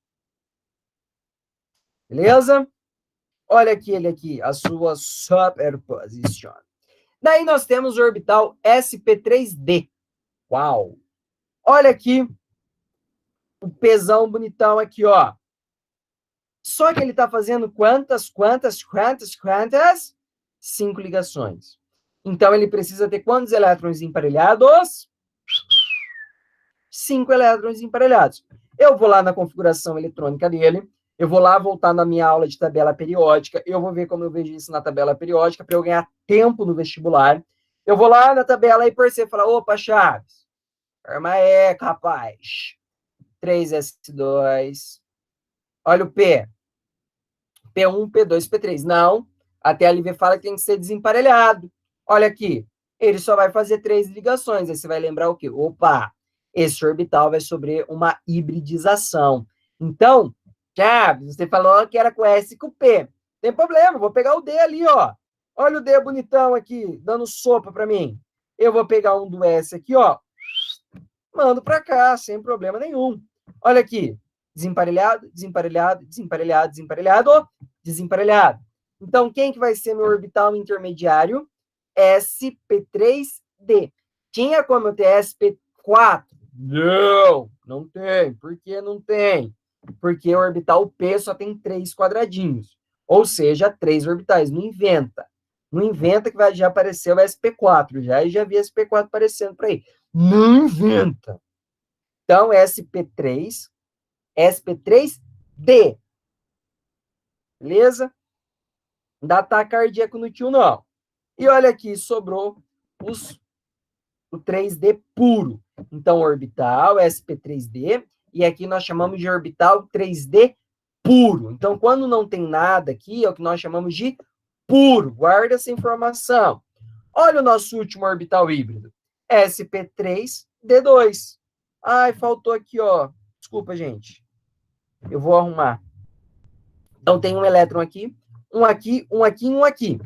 Beleza? Olha aqui ele aqui, a sua superposição. Daí nós temos o orbital sp3d. Uau! Olha aqui o pesão bonitão aqui, ó. Só que ele está fazendo quantas? 5 ligações. Então, ele precisa ter quantos elétrons emparelhados? 5 elétrons emparelhados. Eu vou lá na configuração eletrônica dele, eu vou lá voltar na minha aula de tabela periódica, eu vou ver como eu vejo isso na tabela periódica para eu ganhar tempo no vestibular. Eu vou lá na tabela e percebo, falar, opa, Chaves, arma é capaz. 3s2. Olha o P. P1, P2, P3. Não, até a Lívia fala que tem que ser desemparelhado. Olha aqui, ele só vai fazer 3 ligações. Aí você vai lembrar o quê? Opa, esse orbital vai sofrer uma hibridização. Então, Chaves, você falou que era com S e com P. Tem problema, vou pegar o D ali, ó. Olha o D bonitão aqui, dando sopa para mim. Eu vou pegar um do S aqui, ó. Mando para cá, sem problema nenhum. Olha aqui, desemparelhado, desemparelhado, desemparelhado, desemparelhado, desemparelhado. Então, quem que vai ser meu orbital intermediário? sp3d. Tinha como eu ter sp4? Não, não tem. Por que não tem? Porque o orbital P só tem 3 quadradinhos. Ou seja, 3 orbitais. Não inventa. Não inventa que vai já aparecer o sp4. Já vi sp4 aparecendo por aí. Não inventa. Então, sp3, sp3d. Beleza? Não dá ataque cardíaco no tio, não. E olha aqui, sobrou o 3D puro. Então, orbital sp3d, e aqui nós chamamos de orbital 3D puro. Então, quando não tem nada aqui, é o que nós chamamos de puro. Guarda essa informação. Olha o nosso último orbital híbrido. sp3d2. Ai, faltou aqui, ó. Desculpa, gente. Eu vou arrumar. Então, tem um elétron aqui, um aqui, um aqui, um aqui.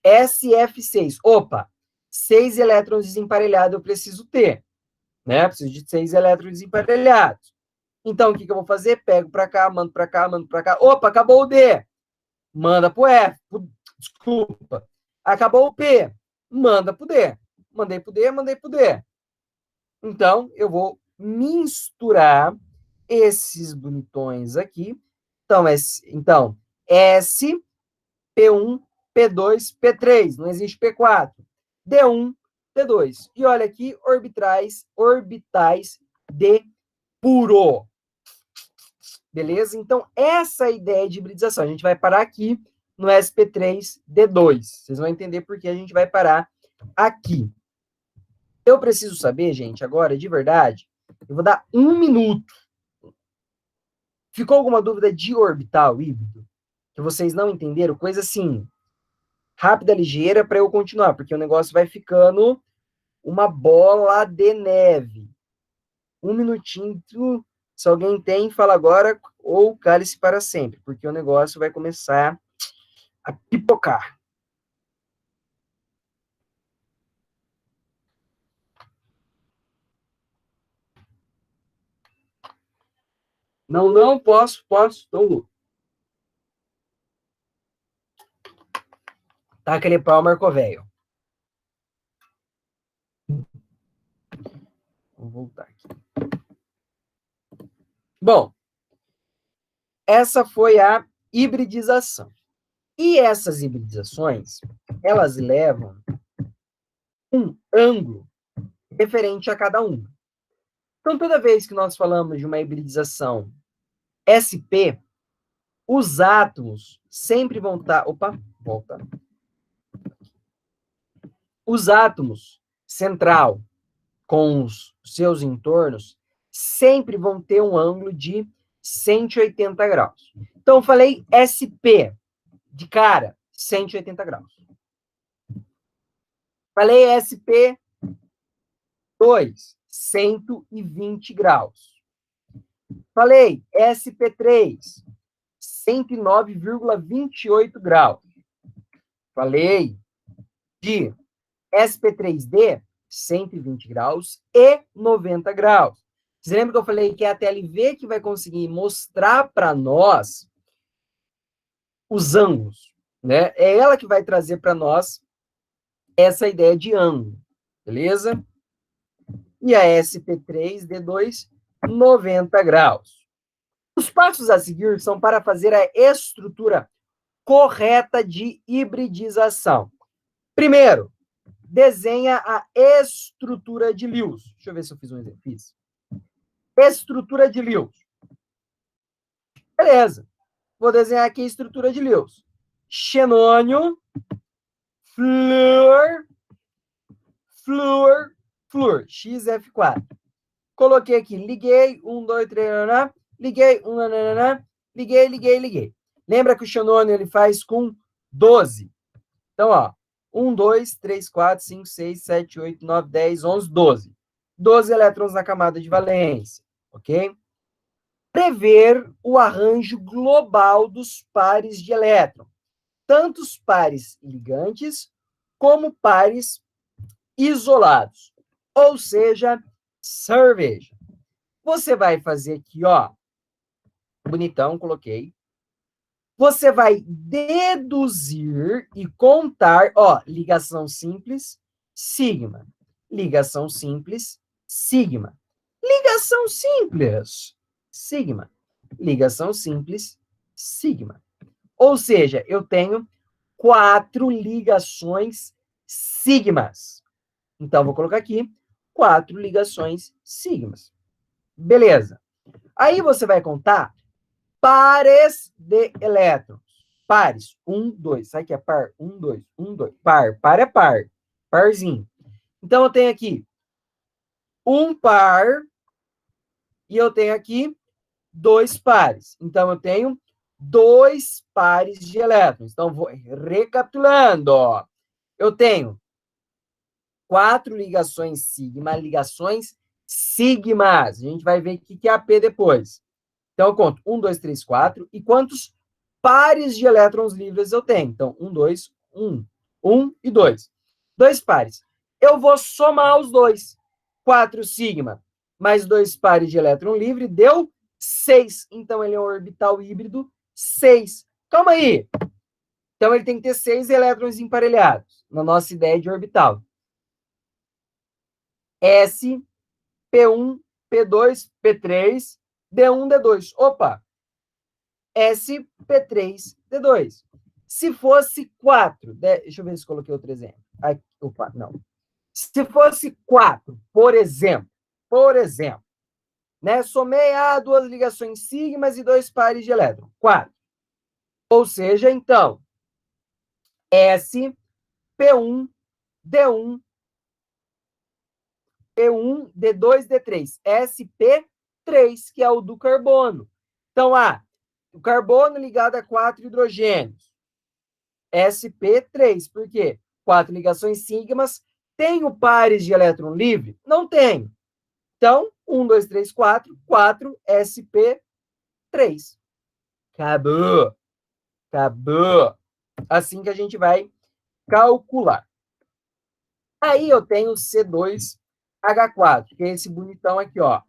SF6. Opa, 6 elétrons desemparelhados eu preciso ter. Né? Preciso de 6 elétrons desemparelhados. Então, o que eu vou fazer? Pego para cá, mando para cá, mando para cá. Opa, acabou o D. Manda para o F. Desculpa. Acabou o P. Manda para o D. Mandei para o D, mandei para o D. Então, eu vou misturar esses bonitões aqui. Então, S, P1, P2, P3. Não existe P4. D1, D2. E olha aqui, orbitais D puro. Beleza? Então, essa é a ideia de hibridização. A gente vai parar aqui no sp3d2. Vocês vão entender por que a gente vai parar aqui. Eu preciso saber, gente, agora, de verdade, eu vou dar 1 minuto. Ficou alguma dúvida de orbital híbrido? Que vocês não entenderam? Coisa assim, rápida, ligeira, para eu continuar, porque o negócio vai ficando uma bola de neve. 1 minutinho. Se alguém tem, fala agora, ou cale-se para sempre, porque o negócio vai começar a pipocar. Não, não, posso, estou. Tá aquele pau Marcovéio. Vou voltar aqui. Bom, essa foi a hibridização. E essas hibridizações, elas levam um ângulo referente a cada uma. Então, toda vez que nós falamos de uma hibridização SP, os átomos sempre vão estar... Opa, volta. Os átomos central com os seus entornos sempre vão ter um ângulo de 180 graus. Então, eu falei SP, de cara, 180 graus. Falei SP2, 120 graus. Falei SP3, 109,28 graus. Falei de SP3D, 120 graus e 90 graus. Você lembra que eu falei que é a TLV que vai conseguir mostrar para nós os ângulos, né? É ela que vai trazer para nós essa ideia de ângulo, beleza? E a SP3D2, 90 graus. Os passos a seguir são para fazer a estrutura correta de hibridização. Primeiro, desenha a estrutura de Lewis. Deixa eu ver se eu fiz um exercício. Estrutura de Lewis. Beleza. Vou desenhar aqui a estrutura de Lewis. Xenônio, flúor, XF4. Coloquei aqui, liguei, 1, 2, 3, liguei, liguei. Lembra que o xenônio ele faz com 12. Então, ó, 1, 2, 3, 4, 5, 6, 7, 8, 9, 10, 11, 12. 12 elétrons na camada de valência, ok? Prever o arranjo global dos pares de elétron, tanto os pares ligantes como pares isolados. Ou seja, cerveja. Você vai fazer aqui, ó, bonitão, coloquei. Você vai deduzir e contar, ó, ligação simples, sigma. Ligação simples, sigma. Ligação simples, sigma. Ligação simples, sigma. Ou seja, eu tenho 4 ligações sigmas. Então, vou colocar aqui 4 ligações sigmas. Beleza. Aí você vai contar pares de elétrons. Pares. 1, 2. Sabe o que é par? 1, 2. 1, 2. Par. Par é par. Parzinho. Então, eu tenho aqui um par e eu tenho aqui 2 pares. Então, eu tenho 2 pares de elétrons. Então, vou recapitulando. Ó. Eu tenho 4 ligações sigma, ligações sigmas. A gente vai ver o que é AP depois. Então, eu conto 1, 2, 3, 4. E quantos pares de elétrons livres eu tenho? Então, 1, 2, 1. 1 e 2. 2 pares. Eu vou somar os dois. 4 sigma mais 2 pares de elétron livre deu 6. Então, ele é um orbital híbrido 6. Calma aí. Então, ele tem que ter 6 elétrons emparelhados, na nossa ideia de orbital. S, P1, P2, P3, D1, D2. Opa! S, P3, D2. Se fosse 4, deixa eu ver se coloquei outro exemplo. Aqui, opa, não. Se fosse 4, por exemplo, né, somei a 2 ligações sigmas e 2 pares de elétron. 4. Ou seja, então, S, P1, D1, P1, D2, D3. SP3, que é o do carbono. Então, o carbono ligado a 4 hidrogênios. SP3. Por quê? 4 ligações sigmas. Tenho pares de elétron livre? Não tenho. Então, 1, 2, 3, 4. 4 SP3. Acabou. Acabou. Assim que a gente vai calcular. Aí eu tenho C2H4, que é esse bonitão aqui, ó.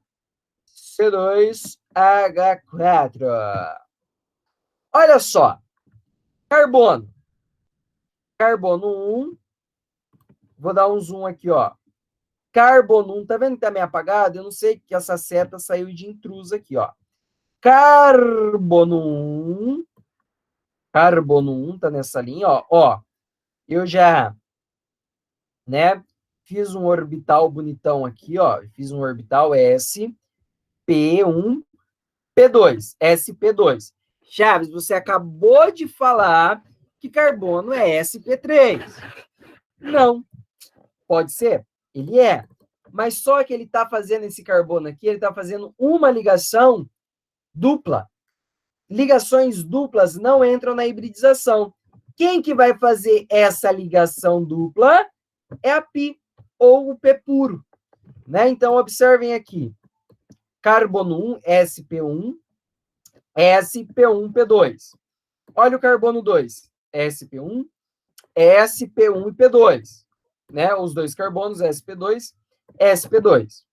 C2H4. Olha só. Carbono. Carbono 1. Vou dar um zoom aqui, ó. Carbono 1. Tá vendo que tá meio apagado? Eu não sei que essa seta saiu de intruso aqui, ó. Carbono 1. Carbono 1 tá nessa linha, ó. Ó, eu já, né, fiz um orbital bonitão aqui, ó. Fiz um orbital sp1, P2, sp2. Chaves, você acabou de falar que carbono é sp3. Não. Pode ser? Ele é. Mas só que ele está fazendo esse carbono aqui, ele está fazendo uma ligação dupla. Ligações duplas não entram na hibridização. Quem que vai fazer essa ligação dupla é a pi, ou o P puro. Né? Então, observem aqui. Carbono 1, sp1, sp1, P2. Olha o carbono 2, sp1, sp1 e P2. Né? Os dois carbonos, sp2, sp2.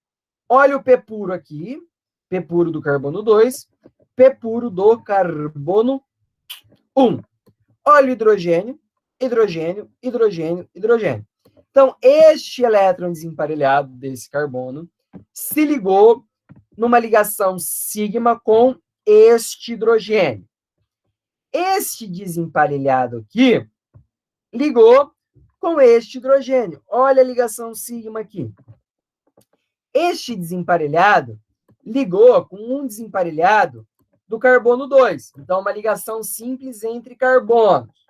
Olha o P puro aqui, P puro do carbono 2, P puro do carbono 1. Olha o hidrogênio, hidrogênio, hidrogênio, hidrogênio. Então, este elétron desemparelhado desse carbono se ligou numa ligação sigma com este hidrogênio. Este desemparelhado aqui ligou com este hidrogênio. Olha a ligação sigma aqui. Este desemparelhado ligou com um desemparelhado do carbono 2. Então, uma ligação simples entre carbonos.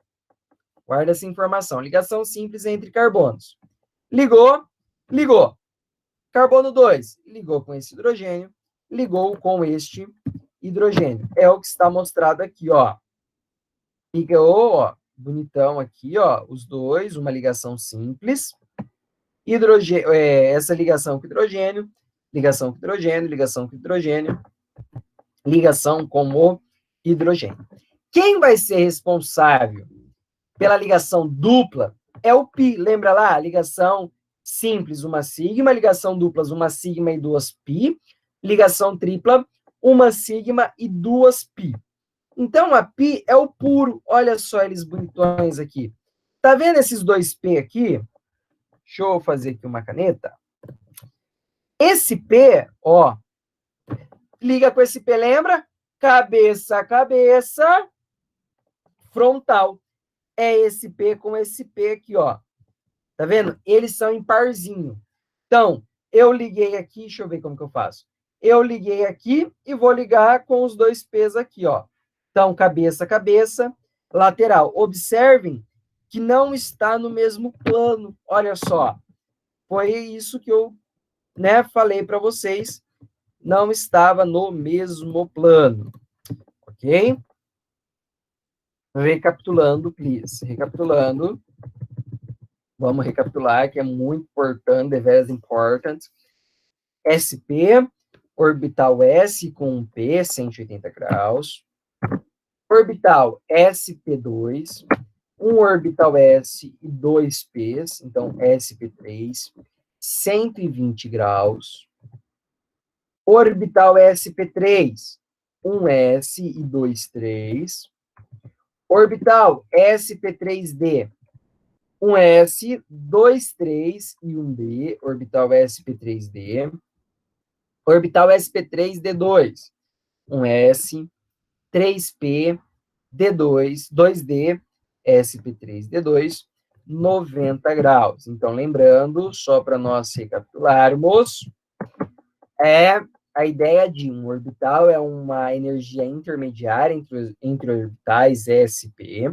Guarda essa informação. Ligação simples entre carbonos. Ligou, ligou. Carbono 2 ligou com esse hidrogênio, ligou com este hidrogênio. É o que está mostrado aqui, ó. Ligou, ó, bonitão aqui, ó, os dois, uma ligação simples. Hidrogênio, essa ligação com hidrogênio, ligação com hidrogênio, ligação com hidrogênio, ligação com o hidrogênio. Quem vai ser responsável pela ligação dupla é o pi. Lembra lá? Ligação simples, uma sigma. Ligação duplas, uma sigma e duas pi. Ligação tripla, uma sigma e duas pi. Então, a pi é o puro. Olha só eles bonitões aqui. Tá vendo esses dois p aqui? Deixa eu fazer aqui uma caneta. Esse p, ó, liga com esse p, lembra? Cabeça a cabeça, frontal. É esse P com esse P aqui, ó. Tá vendo? Eles são em parzinho. Então, eu liguei aqui, deixa eu ver como que eu faço. Eu liguei aqui e vou ligar com os dois P's aqui, ó. Então, cabeça a cabeça, lateral. Observem que não está no mesmo plano. Olha só. Foi isso que eu, né, falei para vocês. Não estava no mesmo plano. Ok? Recapitulando, please. Recapitulando. Vamos recapitular, que é muito importante, very important. SP, orbital S com um P, 180 graus. Orbital SP2, um orbital S e dois P's, então SP3, 120 graus. Orbital SP3, um S e dois 3. Orbital SP3D, um S, dois 3 e um D, orbital SP3D. Orbital SP3D2, um S, 3P, D2, 2D, SP3D2, 90 graus. Então, lembrando, só para nós recapitularmos, a ideia de um orbital é uma energia intermediária entre orbitais SP.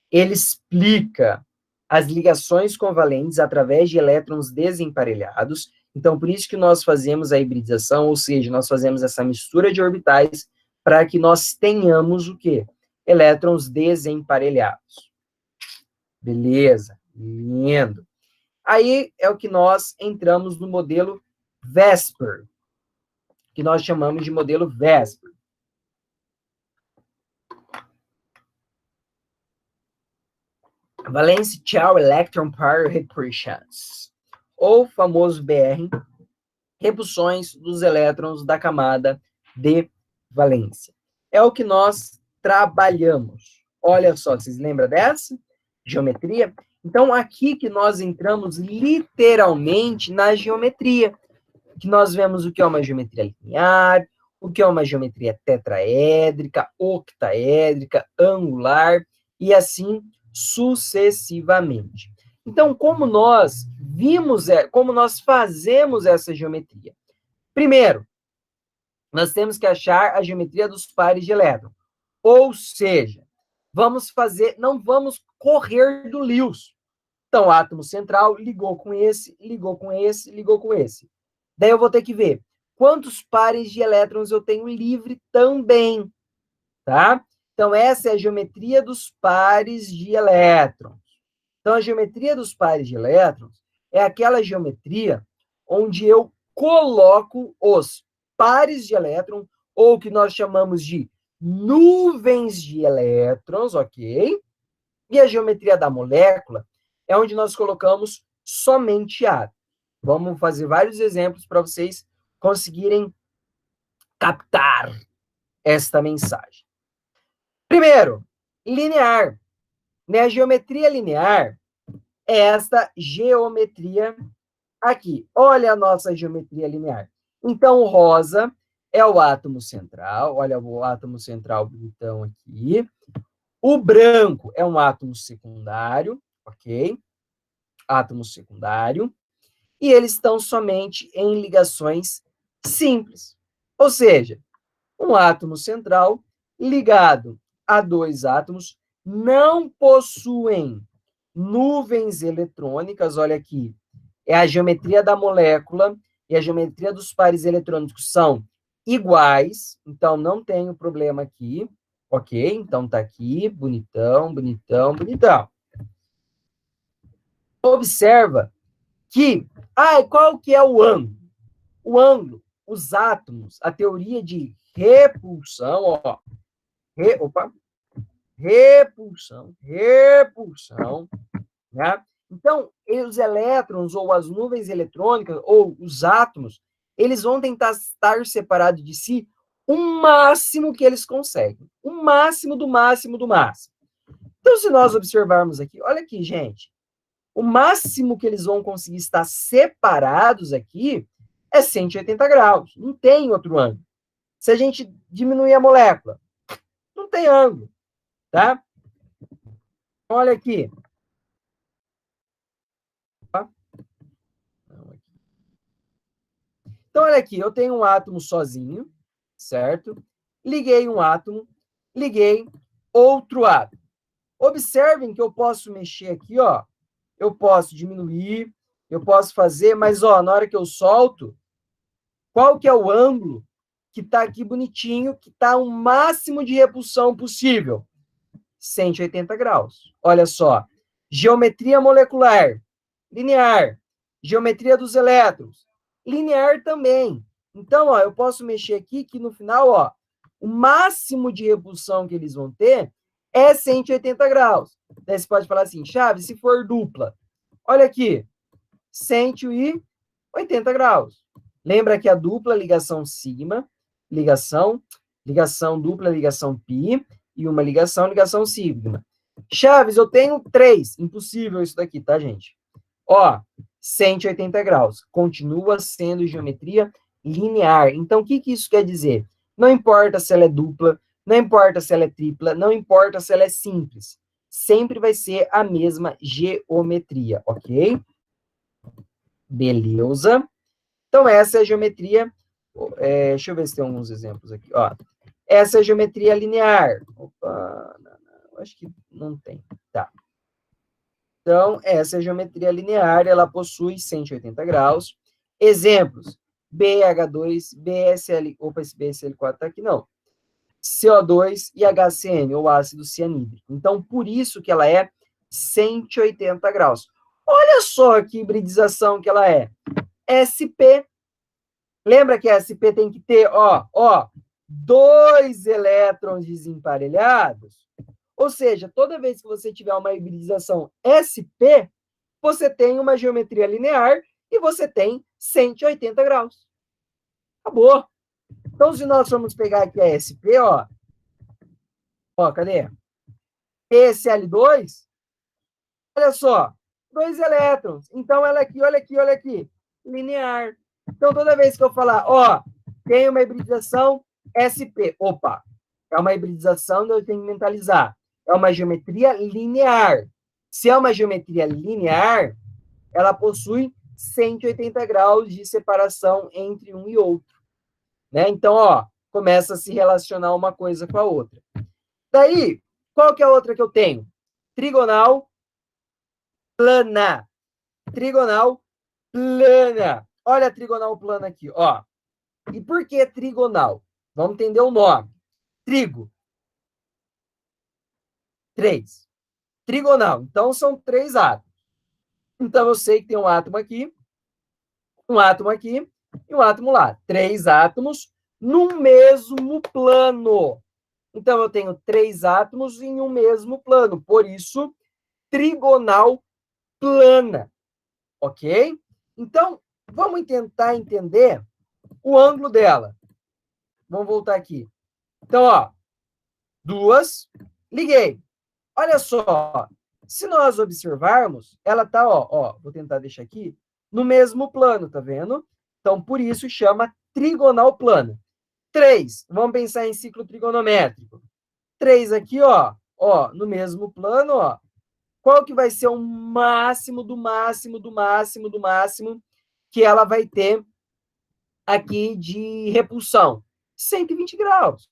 Ele explica as ligações covalentes através de elétrons desemparelhados. Então, por isso que nós fazemos a hibridização, ou seja, nós fazemos essa mistura de orbitais para que nós tenhamos o quê? Elétrons desemparelhados. Beleza, lindo. Aí é o que nós entramos no modelo VESPER, que nós chamamos de modelo VESPER. Valence Shell Electron Pair Repulsions, ou famoso BR, repulsões dos elétrons da camada de valência. É o que nós trabalhamos. Olha só, vocês lembram dessa? Geometria? Então, aqui que nós entramos literalmente na geometria, que nós vemos o que é uma geometria linear, o que é uma geometria tetraédrica, octaédrica, angular, e assim sucessivamente. Então, como nós como nós fazemos essa geometria? Primeiro, nós temos que achar a geometria dos pares de elétron. Ou seja, não vamos correr do Lewis. Então, o átomo central ligou com esse, ligou com esse, ligou com esse. Daí eu vou ter que ver quantos pares de elétrons eu tenho livre também, tá? Então, essa é a geometria dos pares de elétrons. Então, a geometria dos pares de elétrons é aquela geometria onde eu coloco os pares de elétron, ou o que nós chamamos de nuvens de elétrons, ok? E a geometria da molécula é onde nós colocamos somente átomo. Vamos fazer vários exemplos para vocês conseguirem captar esta mensagem. Primeiro, linear. Né? A geometria linear é esta geometria aqui. Olha a nossa geometria linear. Então, o rosa é o átomo central. Olha o átomo central bonitão aqui. O branco é um átomo secundário, ok? Átomo secundário. E eles estão somente em ligações simples. Ou seja, um átomo central ligado a dois átomos não possuem nuvens eletrônicas. Olha aqui, é a geometria da molécula e a geometria dos pares eletrônicos são iguais, então não tem problema aqui, ok? Então tá aqui, bonitão, bonitão, bonitão. Observa que, qual que é o ângulo? O ângulo, os átomos, a teoria de repulsão, ó, repulsão, né? Então, os elétrons, ou as nuvens eletrônicas, ou os átomos, eles vão tentar estar separados de si o máximo que eles conseguem. O máximo do máximo do máximo. Então, se nós observarmos aqui, olha aqui, gente, o máximo que eles vão conseguir estar separados aqui é 180 graus. Não tem outro ângulo. Se a gente diminuir a molécula, não tem ângulo, tá? Olha aqui. Então, olha aqui, eu tenho um átomo sozinho, certo? Liguei um átomo, liguei outro átomo. Observem que eu posso mexer aqui, ó. Eu posso diminuir, eu posso fazer, mas, ó, na hora que eu solto, qual que é o ângulo que está aqui bonitinho, que está o máximo de repulsão possível? 180 graus. Olha só. Geometria molecular, linear. Geometria dos elétrons, linear também. Então, ó, eu posso mexer aqui que no final, ó, o máximo de repulsão que eles vão ter é 180 graus. Daí você pode falar assim, Chaves, se for dupla, olha aqui, 180 graus. Lembra que a dupla ligação sigma, ligação dupla, ligação pi, e uma ligação sigma. Chaves, eu tenho 3. Impossível isso daqui, tá, gente? Ó, 180 graus. Continua sendo geometria linear. Então, o que isso quer dizer? Não importa se ela é dupla, não importa se ela é tripla, não importa se ela é simples. Sempre vai ser a mesma geometria, ok? Beleza. Então, essa é a geometria. Deixa eu ver se tem alguns exemplos aqui. Ó, essa é a geometria linear. Opa, não, acho que não tem. Tá. Então, essa é a geometria linear, ela possui 180 graus. Exemplos: BH2, BSL, opa, esse BSL4 está aqui, não. CO2 e HCN, ou ácido cianídrico. Então, por isso que ela é 180 graus. Olha só que hibridização que ela é. SP. Lembra que a SP tem que ter, ó, 2 elétrons desemparelhados? Ou seja, toda vez que você tiver uma hibridização SP, você tem uma geometria linear e você tem 180 graus. Acabou. Então, se nós formos pegar aqui a SP, ó, cadê? PSL2, olha só, 2 elétrons. Então, ela aqui, olha aqui, olha aqui, linear. Então, toda vez que eu falar, ó, tem uma hibridização SP, é uma hibridização, eu tenho que mentalizar. É uma geometria linear. Se é uma geometria linear, ela possui 180 graus de separação entre um e outro, né? Então, ó, começa a se relacionar uma coisa com a outra. Daí, qual que é a outra que eu tenho? Trigonal plana. Trigonal plana. Olha a trigonal plana aqui, ó. E por que trigonal? Vamos entender o nome. Trigo. 3. Trigonal. Então, são 3 átomos. Então, eu sei que tem um átomo aqui e um átomo lá. 3 átomos no mesmo plano. Então, eu tenho 3 átomos em um mesmo plano. Por isso, trigonal plana. Ok? Então, vamos tentar entender o ângulo dela. Vamos voltar aqui. Então, ó, 2, liguei. Olha só, se nós observarmos, ela tá, ó, vou tentar deixar aqui, no mesmo plano, tá vendo? Então, por isso chama trigonal plana. 3, vamos pensar em ciclo trigonométrico. 3 aqui, ó, no mesmo plano, ó. Qual que vai ser o máximo do máximo do máximo do máximo que ela vai ter aqui de repulsão? 120 graus.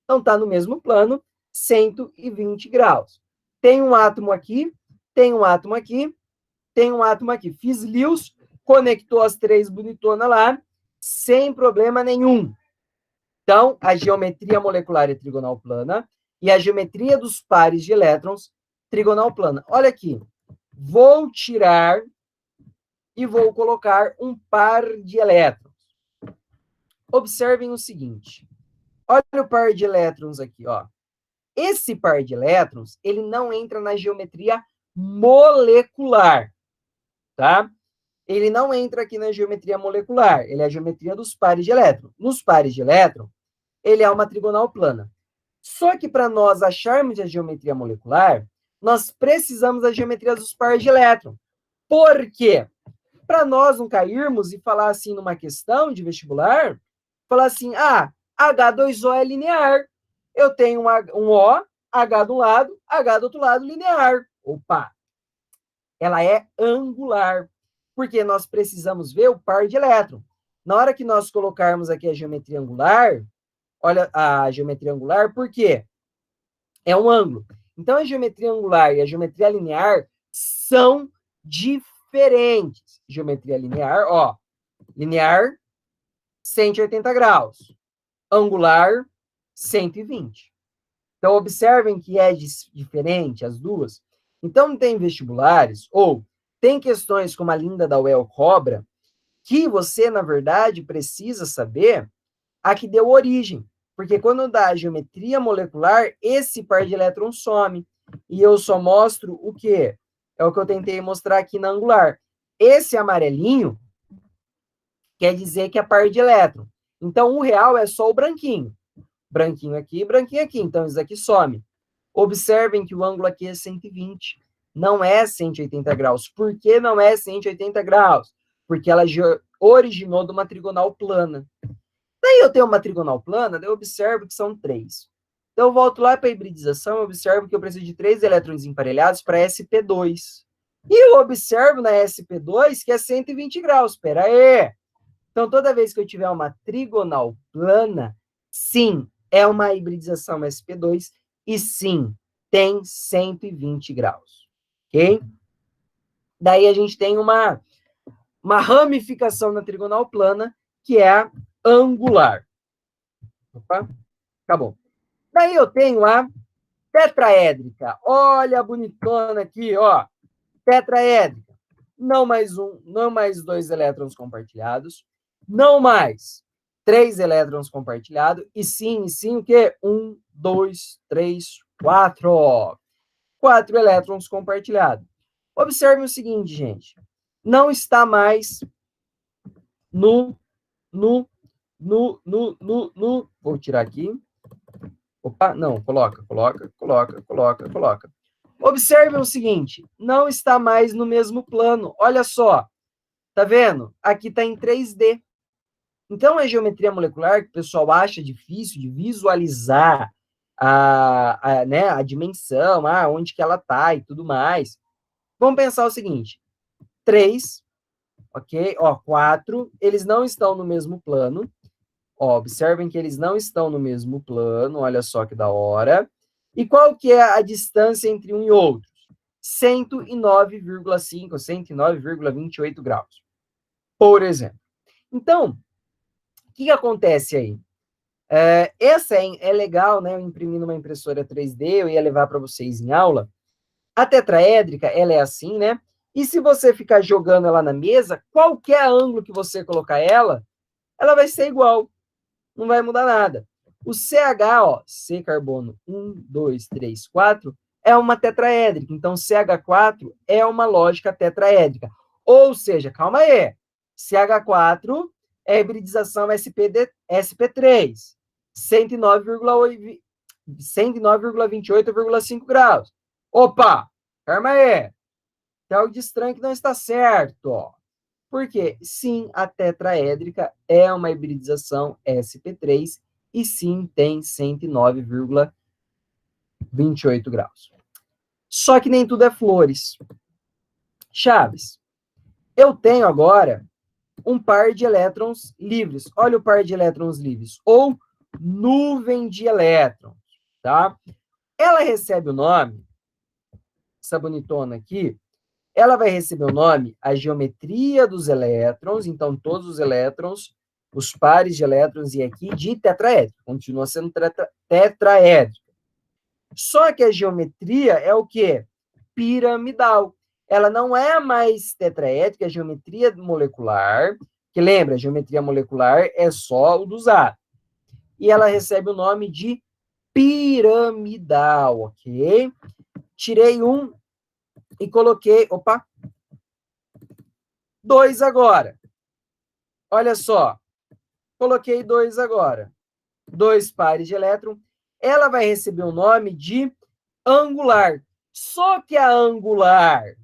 Então, está no mesmo plano, 120 graus. Tem um átomo aqui, tem um átomo aqui, tem um átomo aqui. Fiz Lewis, conectou as 3 bonitonas lá, sem problema nenhum. Então, a geometria molecular é trigonal plana e a geometria dos pares de elétrons, trigonal plana. Olha aqui, vou tirar e vou colocar um par de elétrons. Observem o seguinte. Olha o par de elétrons aqui, ó. Esse par de elétrons, ele não entra na geometria molecular, tá? Ele não entra aqui na geometria molecular, ele é a geometria dos pares de elétrons. Nos pares de elétron, ele é uma trigonal plana. Só que para nós acharmos a geometria molecular, nós precisamos da geometria dos pares de elétron. Por quê? Para nós não cairmos e falar assim numa questão de vestibular, falar assim, H2O é linear. Eu tenho um O, H de um lado, H do outro lado, linear. Opa! Ela é angular, porque nós precisamos ver o par de elétron. Na hora que nós colocarmos aqui a geometria angular, olha a geometria angular, por quê? É um ângulo. Então, a geometria angular e a geometria linear são diferentes. Geometria linear, ó, linear, 180 graus. Angular, 120. Então, observem que é diferente as duas. Então, tem vestibulares, ou tem questões como a linda da UEL cobra, que você, na verdade, precisa saber a que deu origem. Porque quando dá a geometria molecular, esse par de elétrons some. E eu só mostro o quê? É o que eu tentei mostrar aqui na angular. Esse amarelinho quer dizer que é par de elétron. Então, o real é só o branquinho. Branquinho aqui, branquinho aqui. Então, isso aqui some. Observem que o ângulo aqui é 120. Não é 180 graus. Por que não é 180 graus? Porque ela originou de uma trigonal plana. Daí eu tenho uma trigonal plana, daí eu observo que são 3. Então, eu volto lá para a hibridização, eu observo que eu preciso de 3 elétrons emparelhados para sp2. E eu observo na sp2 que é 120 graus. Espera aí! Então, toda vez que eu tiver uma trigonal plana, sim, é uma hibridização sp2 e sim, tem 120 graus. Ok? Daí a gente tem uma ramificação na trigonal plana, que é a angular. Opa, acabou. Daí eu tenho a tetraédrica. Olha a bonitona aqui, ó. Tetraédrica. Não mais um, não mais 2 elétrons compartilhados. Não mais 3 elétrons compartilhados. E sim, o quê? 1, 2, 3, 4. 4 elétrons compartilhados. Observe o seguinte, gente. Não está mais no. Vou tirar aqui. Opa, não, coloca. Observe o seguinte, não está mais no mesmo plano. Olha só, tá vendo? Aqui está em 3D. Então, a geometria molecular, que o pessoal acha difícil de visualizar né, a dimensão, onde que ela está e tudo mais. Vamos pensar o seguinte. 3, ok? Ó, 4, eles não estão no mesmo plano. Ó, observem que eles não estão no mesmo plano, olha só que da hora. E qual que é a distância entre um e outro? 109,5, 109,28 graus, por exemplo. Então, o que acontece aí? Essa é legal, né? Eu imprimi numa impressora 3D, eu ia levar para vocês em aula. A tetraédrica, ela é assim, né? E se você ficar jogando ela na mesa, qualquer ângulo que você colocar ela vai ser igual. Não vai mudar nada. O CH, ó, C carbono 1, 2, 3, 4, é uma tetraédrica. Então, CH4 é uma lógica tetraédrica. Ou seja, calma aí. CH4 é hibridização SP3, 109,28,5 graus. Opa, calma aí. Tem algo de estranho que não está certo, ó. Porque, sim, a tetraédrica é uma hibridização sp3 e, sim, tem 109,28 graus. Só que nem tudo é flores. Chaves, eu tenho agora um par de elétrons livres. Olha o par de elétrons livres. Ou nuvem de elétrons, tá? Ela recebe o nome, essa bonitona aqui, ela vai receber o nome, a geometria dos elétrons, então todos os elétrons, os pares de elétrons, e aqui de tetraédrico, continua sendo tetraédrico. Só que a geometria é o quê? Piramidal. Ela não é mais tetraédrica, a geometria molecular, que lembra, a geometria molecular é só o dos átomos. E ela recebe o nome de piramidal, ok? Tirei um e coloquei, 2 agora. Olha só, coloquei 2 agora. 2 pares de elétron. Ela vai receber o nome de angular. Só que a angular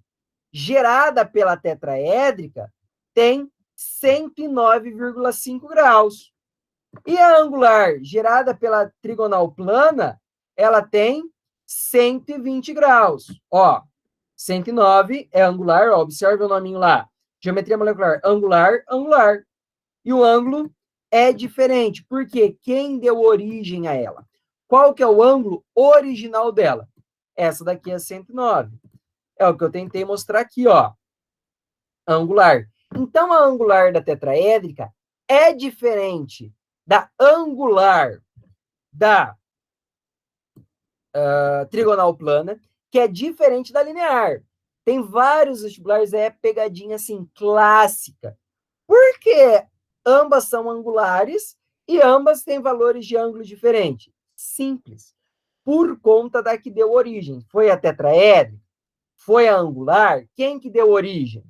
gerada pela tetraédrica tem 109,5 graus. E a angular gerada pela trigonal plana, ela tem 120 graus. Ó, 109 é angular, ó, observe o nominho lá. Geometria molecular, angular, angular. E o ângulo é diferente, porque quem deu origem a ela? Qual que é o ângulo original dela? Essa daqui é 109. É o que eu tentei mostrar aqui, ó. Angular. Então, a angular da tetraédrica é diferente da angular da trigonal plana, que é diferente da linear. Tem vários vestibulares, é pegadinha assim, clássica. Porque ambas são angulares e ambas têm valores de ângulo diferentes. Simples. Por conta da que deu origem. Foi a tetraédrica? Foi a angular? Quem que deu origem?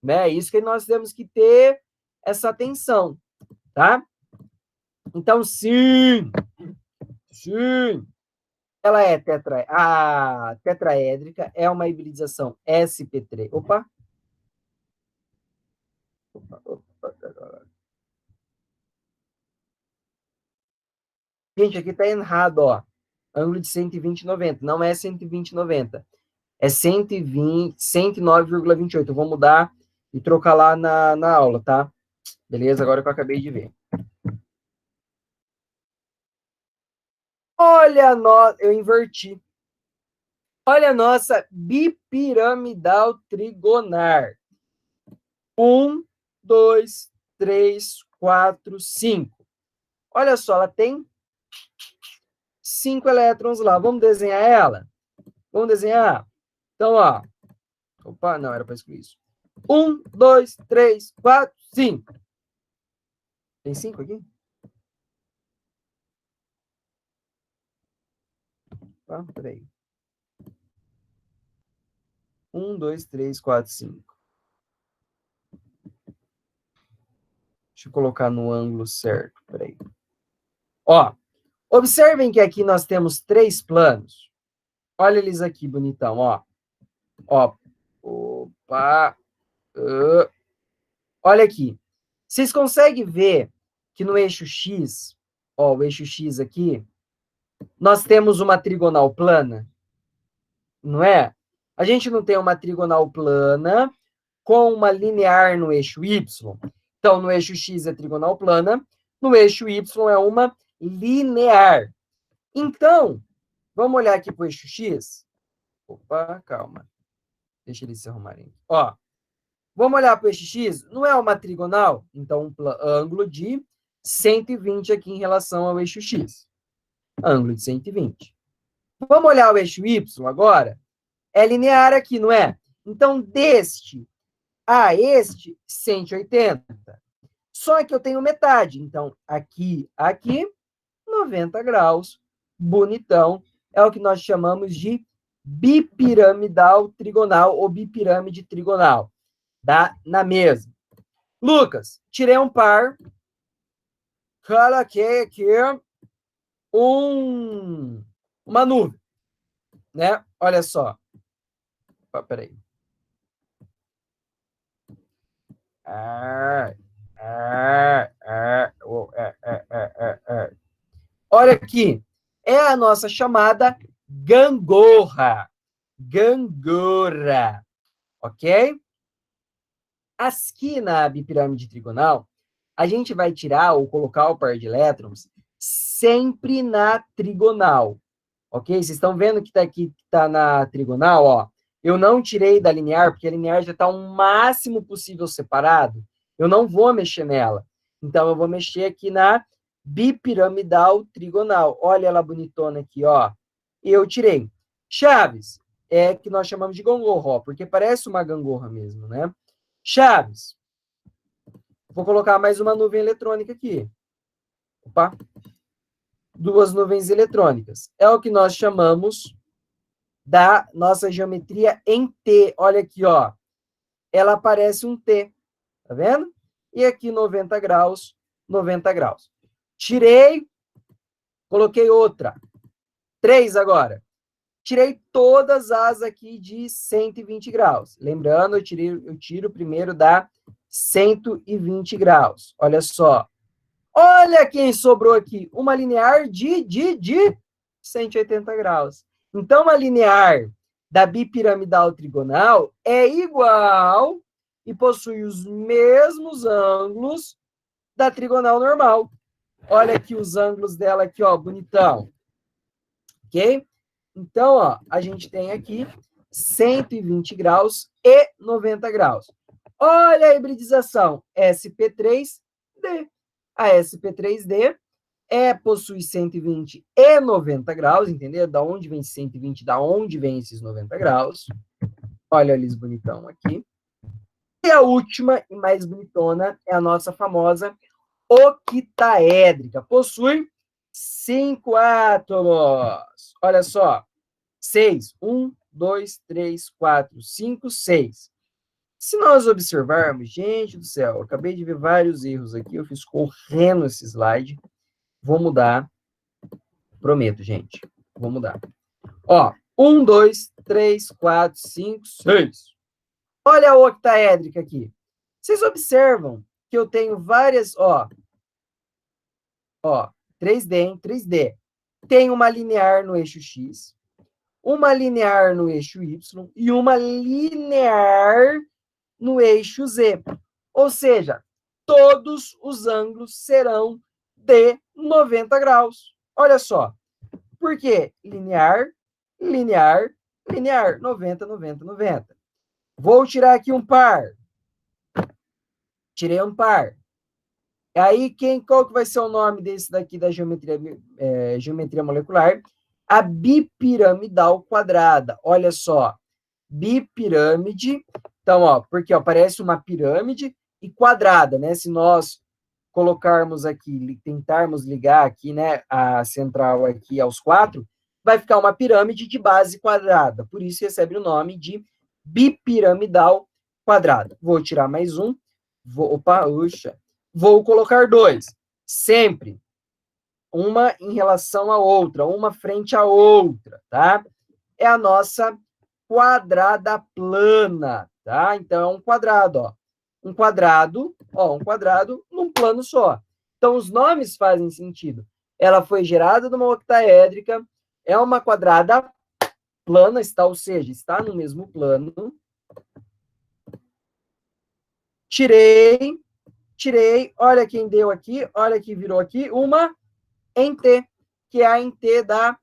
Né? Isso que nós temos que ter essa atenção, tá? Então, sim, ela é a tetraédrica é uma hibridização sp3. Opa. Gente, aqui tá errado, ó. Ângulo de 120,90. Não é 120,90. É 120, 109,28. Eu vou mudar e trocar lá na aula, tá? Beleza? Agora que eu acabei de ver. Olha, eu inverti. Olha a nossa bipiramidal trigonar. 1, 2, 3, 4, 5. Olha só, ela tem 5 elétrons lá. Vamos desenhar ela? Vamos desenhar? Então, ó. Opa, não, era para excluir isso. 1, 2, 3, 4, 5. Tem 5 aqui? Ah, peraí. 1, 2, 3, 4, 5. Deixa eu colocar no ângulo certo. Peraí. Ó, observem que aqui nós temos 3 planos. Olha eles aqui, bonitão, ó. Ó. Opa. Olha aqui. Vocês conseguem ver que no eixo X, ó, o eixo X aqui, nós temos uma trigonal plana, não é? A gente não tem uma trigonal plana com uma linear no eixo Y. Então, no eixo X é trigonal plana, no eixo Y é uma linear. Então, vamos olhar aqui para o eixo X. Opa, calma. Deixa eles se arrumarem. Ó, vamos olhar para o eixo X. Não é uma trigonal? Então, um ângulo de 120 aqui em relação ao eixo X. Ângulo de 120. Vamos olhar o eixo Y agora? É linear aqui, não é? Então, deste a este, 180. Só que eu tenho metade. Então, aqui, 90 graus. Bonitão. É o que nós chamamos de bipiramidal trigonal ou bipirâmide trigonal. Dá na mesma. Lucas, tirei um par. Coloquei aqui uma nuvem. Né? Olha só. Peraí. Olha aqui. É a nossa chamada gangorra. Gangorra. Ok? Aqui na bipirâmide trigonal, a gente vai tirar ou colocar o par de elétrons sempre na trigonal. Ok? Vocês estão vendo que está aqui, está na trigonal, ó. Eu não tirei da linear, porque a linear já está o máximo possível separado. Eu não vou mexer nela. Então, eu vou mexer aqui na bipiramidal trigonal. Olha ela bonitona aqui, ó. Eu tirei. Chaves, é que nós chamamos de gangorra, ó, porque parece uma gangorra mesmo, né? Chaves. Vou colocar mais uma nuvem eletrônica aqui. Opa. Duas nuvens eletrônicas. É o que nós chamamos da nossa geometria em T. Olha aqui, ó. Ela parece um T. Tá vendo? E aqui 90 graus, 90 graus. Tirei, coloquei outra. 3 agora. Tirei todas as aqui de 120 graus. Lembrando, eu tiro primeiro da 120 graus. Olha só. Olha quem sobrou aqui. Uma linear de 180 graus. Então, a linear da bipiramidal trigonal é igual e possui os mesmos ângulos da trigonal normal. Olha aqui os ângulos dela aqui, ó, bonitão. Ok? Então, ó, a gente tem aqui 120 graus e 90 graus. Olha a hibridização, SP3D. A SP3D possui 120 e 90 graus, entendeu? Da onde vem 120, da onde vem esses 90 graus. Olha eles bonitão aqui. E a última e mais bonitona é a nossa famosa octaédrica. Possui 5 átomos. Olha só. 6. 1, 2, 3, 4, 5, 6. Se nós observarmos, gente do céu, eu acabei de ver vários erros aqui, eu fiz correndo esse slide. Vou mudar. Prometo, gente. Vou mudar. Ó, 1, 2, 3, 4, 5, 6. Olha a octaédrica aqui. Vocês observam que eu tenho várias, ó, 3D, hein? 3D. Tem uma linear no eixo X, uma linear no eixo Y e uma linear no eixo Z. Ou seja, todos os ângulos serão de 90 graus. Olha só. Por quê? Linear, linear, linear. 90, 90, 90. Vou tirar aqui um par. Tirei um par. Aí, qual que vai ser o nome desse daqui da geometria molecular? A bipiramidal quadrada. Olha só. Bipirâmide. Então, ó, porque ó, parece uma pirâmide e quadrada, né? Se nós colocarmos aqui, tentarmos ligar aqui, né, a central aqui aos 4, vai ficar uma pirâmide de base quadrada. Por isso recebe o nome de bipiramidal quadrada. Vou tirar mais um. Vou colocar 2. Sempre uma em relação à outra, uma frente à outra, tá? É a nossa quadrada plana, tá? Então, é um quadrado, ó. Um quadrado num plano só. Então, os nomes fazem sentido. Ela foi gerada numa octaédrica, é uma quadrada plana, está, ou seja, está no mesmo plano. Tirei, olha quem deu aqui, olha que virou aqui, uma em T, que é a em T da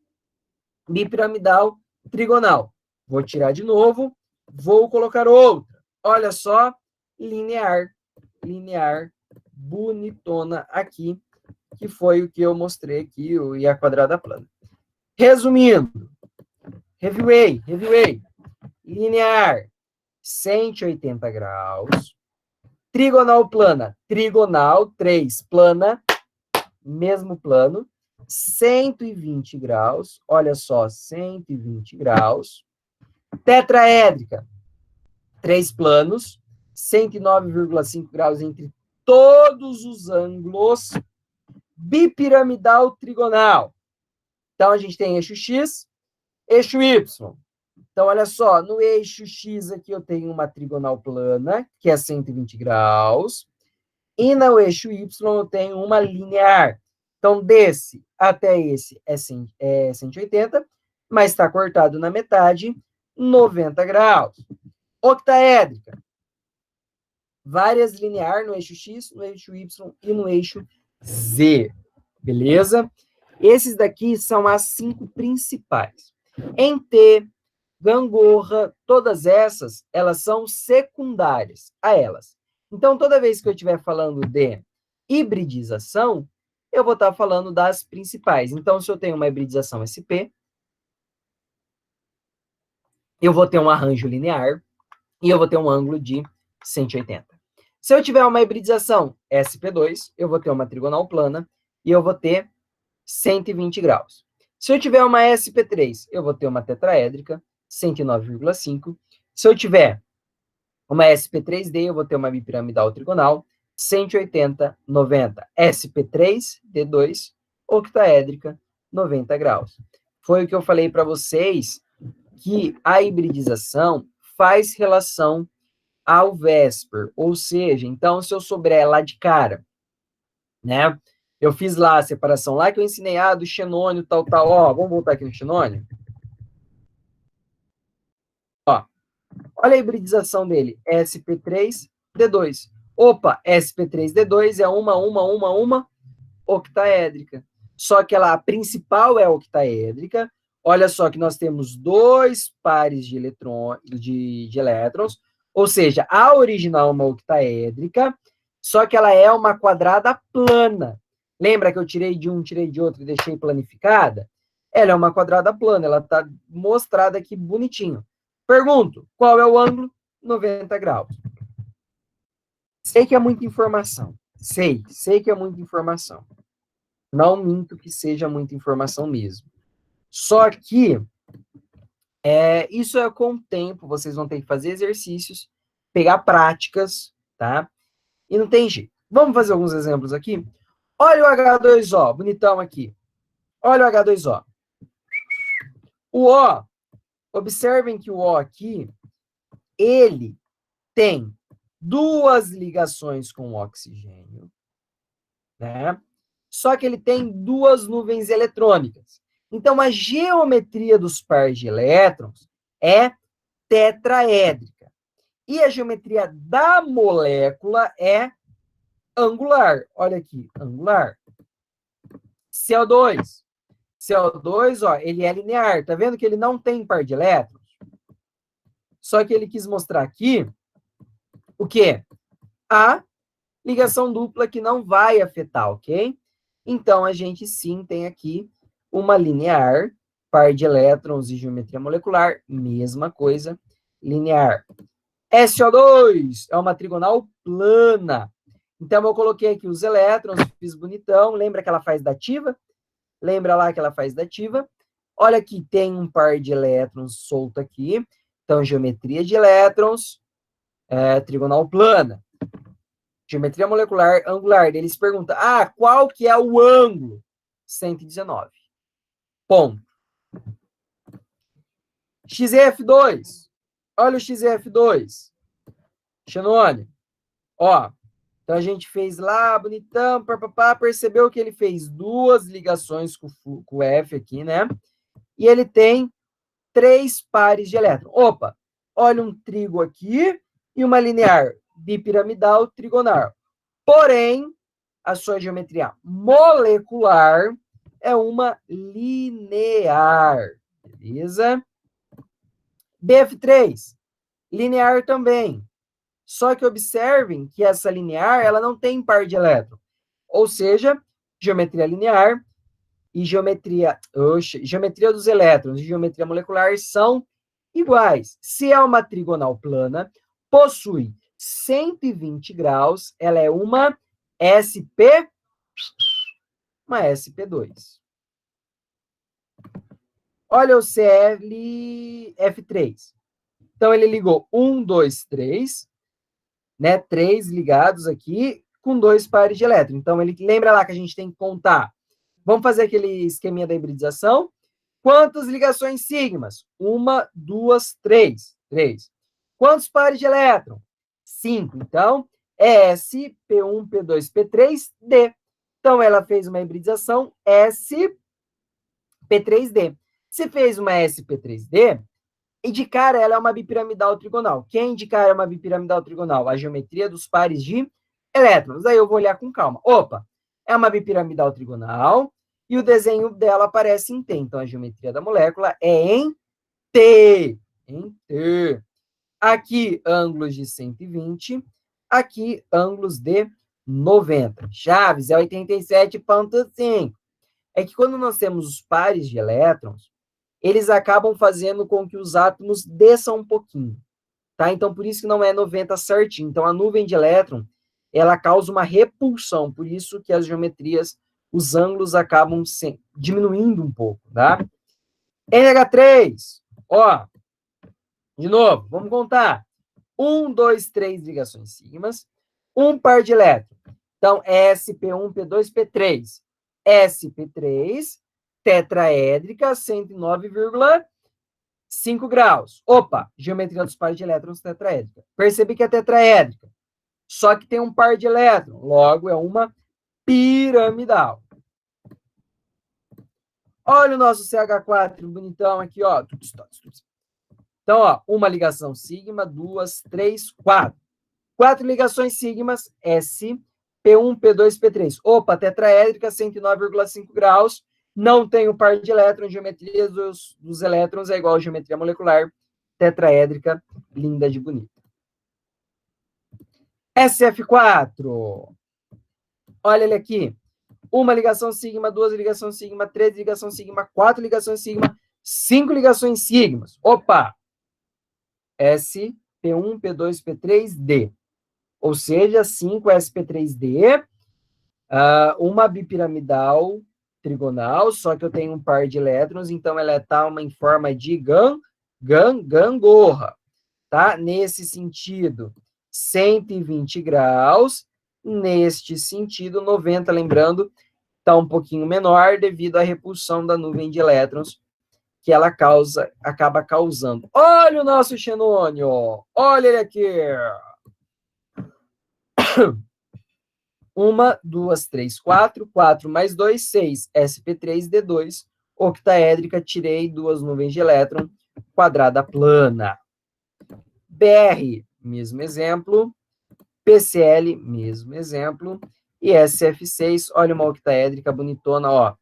bipiramidal trigonal. Vou tirar de novo, vou colocar outra. Olha só, linear, bonitona aqui, que foi o que eu mostrei aqui, e a quadrada plana. Resumindo, reviewei, linear, 180 graus, trigonal plana, trigonal, 3, plana, mesmo plano, 120 graus, olha só, 120 graus, tetraédrica, 3 planos, 109,5 graus entre todos os ângulos, bipiramidal trigonal. Então, a gente tem eixo X, eixo Y. Então, olha só, no eixo X aqui eu tenho uma trigonal plana, que é 120 graus, e no eixo Y eu tenho uma linear. Então, desse até esse é 180, mas está cortado na metade, 90 graus. Octaédrica. Várias linear no eixo X, no eixo Y e no eixo Z. Beleza? Esses daqui são as 5 principais. Em T, gangorra, todas essas, elas são secundárias a elas. Então, toda vez que eu estiver falando de hibridização, eu vou estar falando das principais. Então, se eu tenho uma hibridização SP, eu vou ter um arranjo linear e eu vou ter um ângulo de 180. Se eu tiver uma hibridização SP2, eu vou ter uma trigonal plana e eu vou ter 120 graus. Se eu tiver uma SP3, eu vou ter uma tetraédrica, 109,5. Se eu tiver uma SP3D, eu vou ter uma bipiramidal trigonal, 180, 90. SP3D2, octaédrica, 90 graus. Foi o que eu falei para vocês, que a hibridização faz relação ao Vésper, ou seja, então, se eu souber ela de cara, né? Eu fiz lá a separação lá que eu ensinei, do xenônio, tal. Ó, vamos voltar aqui no xenônio. Ó, olha a hibridização dele, SP3D2. Opa, SP3D2 é uma octaédrica. Só que a principal é octaédrica. Olha só que nós temos 2 pares de elétrons, ou seja, a original é uma octaédrica, só que ela é uma quadrada plana. Lembra que eu tirei de um, tirei de outro e deixei planificada? Ela é uma quadrada plana, ela está mostrada aqui bonitinho. Pergunto, qual é o ângulo? 90 graus. Sei que é muita informação. Sei que é muita informação. Não minto que seja muita informação mesmo. Só que isso é com o tempo, vocês vão ter que fazer exercícios, pegar práticas, tá? E não tem jeito. Vamos fazer alguns exemplos aqui? Olha o H2O, bonitão aqui. Olha o H2O. O O, observem que o O aqui, ele tem 2 ligações com o oxigênio, né? Só que ele tem 2 nuvens eletrônicas. Então, a geometria dos pares de elétrons é tetraédrica. E a geometria da molécula é angular. Olha aqui, angular. CO2. CO2, ó, ele é linear. Tá vendo que ele não tem par de elétrons? Só que ele quis mostrar aqui o quê? A ligação dupla que não vai afetar, ok? Então, a gente sim tem aqui uma linear, par de elétrons e geometria molecular, mesma coisa, linear. SO2 é uma trigonal plana. Então, eu coloquei aqui os elétrons, fiz bonitão. Lembra que ela faz dativa? Lembra lá que ela faz dativa? Olha aqui, tem um par de elétrons solto aqui. Então, geometria de elétrons, trigonal plana. Geometria molecular angular. Eles perguntam, qual que é o ângulo? 119. Ponto. XF2. Olha o XF2. Xenônio. Ó, então a gente fez lá, bonitão, percebeu que ele fez 2 ligações com o F aqui, né? E ele tem 3 pares de elétrons. Opa, olha um trigo aqui e uma linear bipiramidal trigonal. Porém, a sua geometria molecular é uma linear. Beleza? BF3, linear também. Só que observem que essa linear ela não tem par de elétron. Ou seja, geometria linear e geometria dos elétrons e geometria molecular são iguais. Se é uma trigonal plana, possui 120 graus, ela é uma SP2. Olha o ClF3. Então, ele ligou 1, 2, 3, né? 3 ligados aqui com 2 pares de elétrons. Então, ele lembra lá que a gente tem que contar. Vamos fazer aquele esqueminha da hibridização. Quantas ligações sigmas? 1, 2, 3. 3. Quantos pares de elétron? 5. Então, é S, P1, P2, P3, D. Então, ela fez uma hibridização SP3D. Se fez uma SP3D, e de cara ela é uma bipiramidal trigonal. Quem de cara é uma bipiramidal trigonal? A geometria dos pares de elétrons. Aí eu vou olhar com calma. Opa, é uma bipiramidal trigonal e o desenho dela aparece em T. Então, a geometria da molécula é em T. Em T. Aqui, ângulos de 120. Aqui, ângulos de 90. Chaves é 87,5. É que quando nós temos os pares de elétrons, eles acabam fazendo com que os átomos desçam um pouquinho, tá? Então, por isso que não é 90 certinho. Então, a nuvem de elétron, ela causa uma repulsão, por isso que as geometrias, os ângulos acabam diminuindo um pouco, tá? NH3, ó, de novo, vamos contar. 1, 2, 3 ligações sigmas, um par de elétrons. Então, SP1, P2, P3. SP3, tetraédrica, 109,5 graus. Opa, geometria dos pares de elétrons tetraédrica. Percebi que é tetraédrica, só que tem um par de elétrons, logo é uma piramidal. Olha o nosso CH4 bonitão aqui, ó. Então, ó, uma ligação sigma, 2, 3, 4. 4 ligações sigmas, S, P1, P2, P3. Opa, tetraédrica, 109,5 graus. Não tem o par de elétrons. Geometria dos elétrons é igual a geometria molecular. Tetraédrica, linda de bonita. SF4. Olha ele aqui. Uma ligação sigma, 2 ligações sigma, 3 ligações sigma, 4 ligações sigma, 5 ligações sigmas. Opa! S, P1, P2, P3, D. Ou seja, 5 SP3D, uma bipiramidal trigonal, só que eu tenho um par de elétrons, então ela está em forma de gangorra, tá? Nesse sentido, 120 graus, neste sentido, 90, lembrando, está um pouquinho menor devido à repulsão da nuvem de elétrons que ela acaba causando. Olha o nosso xenônio, olha ele aqui. 1, 2, 3, 4. 4 mais 2, 6. SP3D2. Octaédrica, tirei 2 nuvens de elétron. Quadrada plana. BR, mesmo exemplo. PCl, mesmo exemplo. E SF6, olha uma octaédrica bonitona, ó.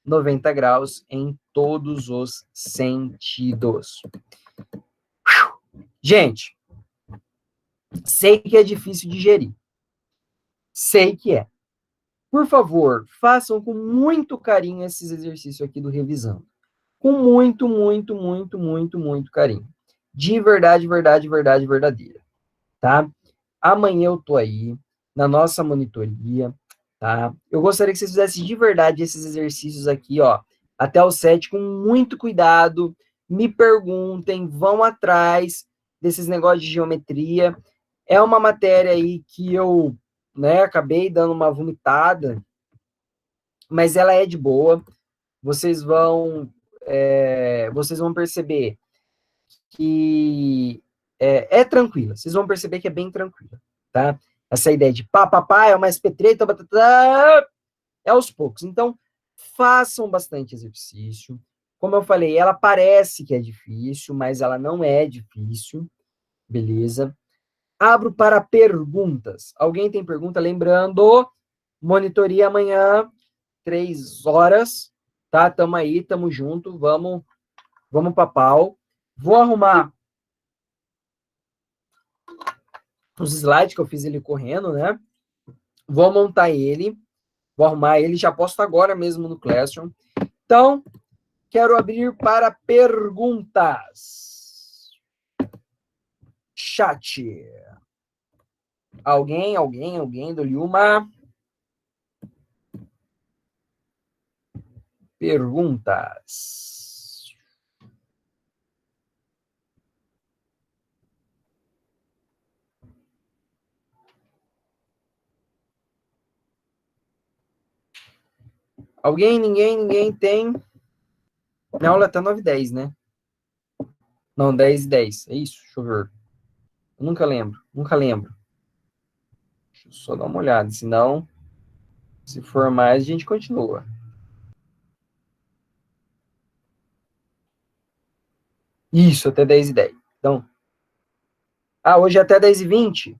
90 graus em todos os sentidos. Gente, sei que é difícil digerir. Sei que é. Por favor, façam com muito carinho esses exercícios aqui do Revisando. Com muito, muito, muito, muito, muito carinho. De verdade, verdade, verdade, verdadeira. Tá? Amanhã eu tô aí, na nossa monitoria, tá? Eu gostaria que vocês fizessem de verdade esses exercícios aqui, ó, até o 7, com muito cuidado. Me perguntem, vão atrás desses negócios de geometria. É uma matéria aí que eu, né, acabei dando uma vomitada, mas ela é de boa. Vocês vão perceber que é tranquila. Vocês vão perceber que é bem tranquila, tá? Essa ideia de pá, é uma SP3, é aos poucos. Então, façam bastante exercício, como eu falei, ela parece que é difícil, mas ela não é difícil, beleza? Abro para perguntas. Alguém tem pergunta? Lembrando, monitoria amanhã, 3 horas, tá? Tamo aí, tamo junto, vamos pra pau. Vou arrumar os slides que eu fiz ele correndo, né? Vou montar ele, vou arrumar ele, já posto agora mesmo no Classroom. Então, quero abrir para perguntas. Chat. Alguém, dou-lhe uma. Perguntas. Alguém, ninguém tem. Minha aula tá 9h10, né? Não, 10h10. É isso? Deixa eu ver. Eu nunca lembro. Deixa eu só dar uma olhada. Senão, se for mais, a gente continua. Isso, até 10h10. Então, hoje é até 10h20?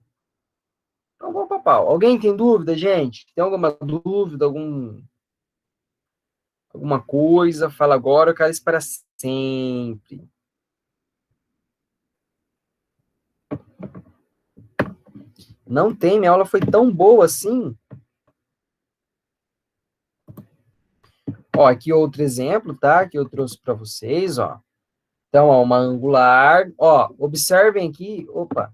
Então, vamos pra pau. Alguém tem dúvida, gente? Tem alguma dúvida, alguma coisa? Fala agora, eu quero isso para sempre. Não tem, minha aula foi tão boa assim. Ó, aqui outro exemplo, tá? Que eu trouxe para vocês, ó. Então, ó, uma angular. Ó, observem aqui. Opa,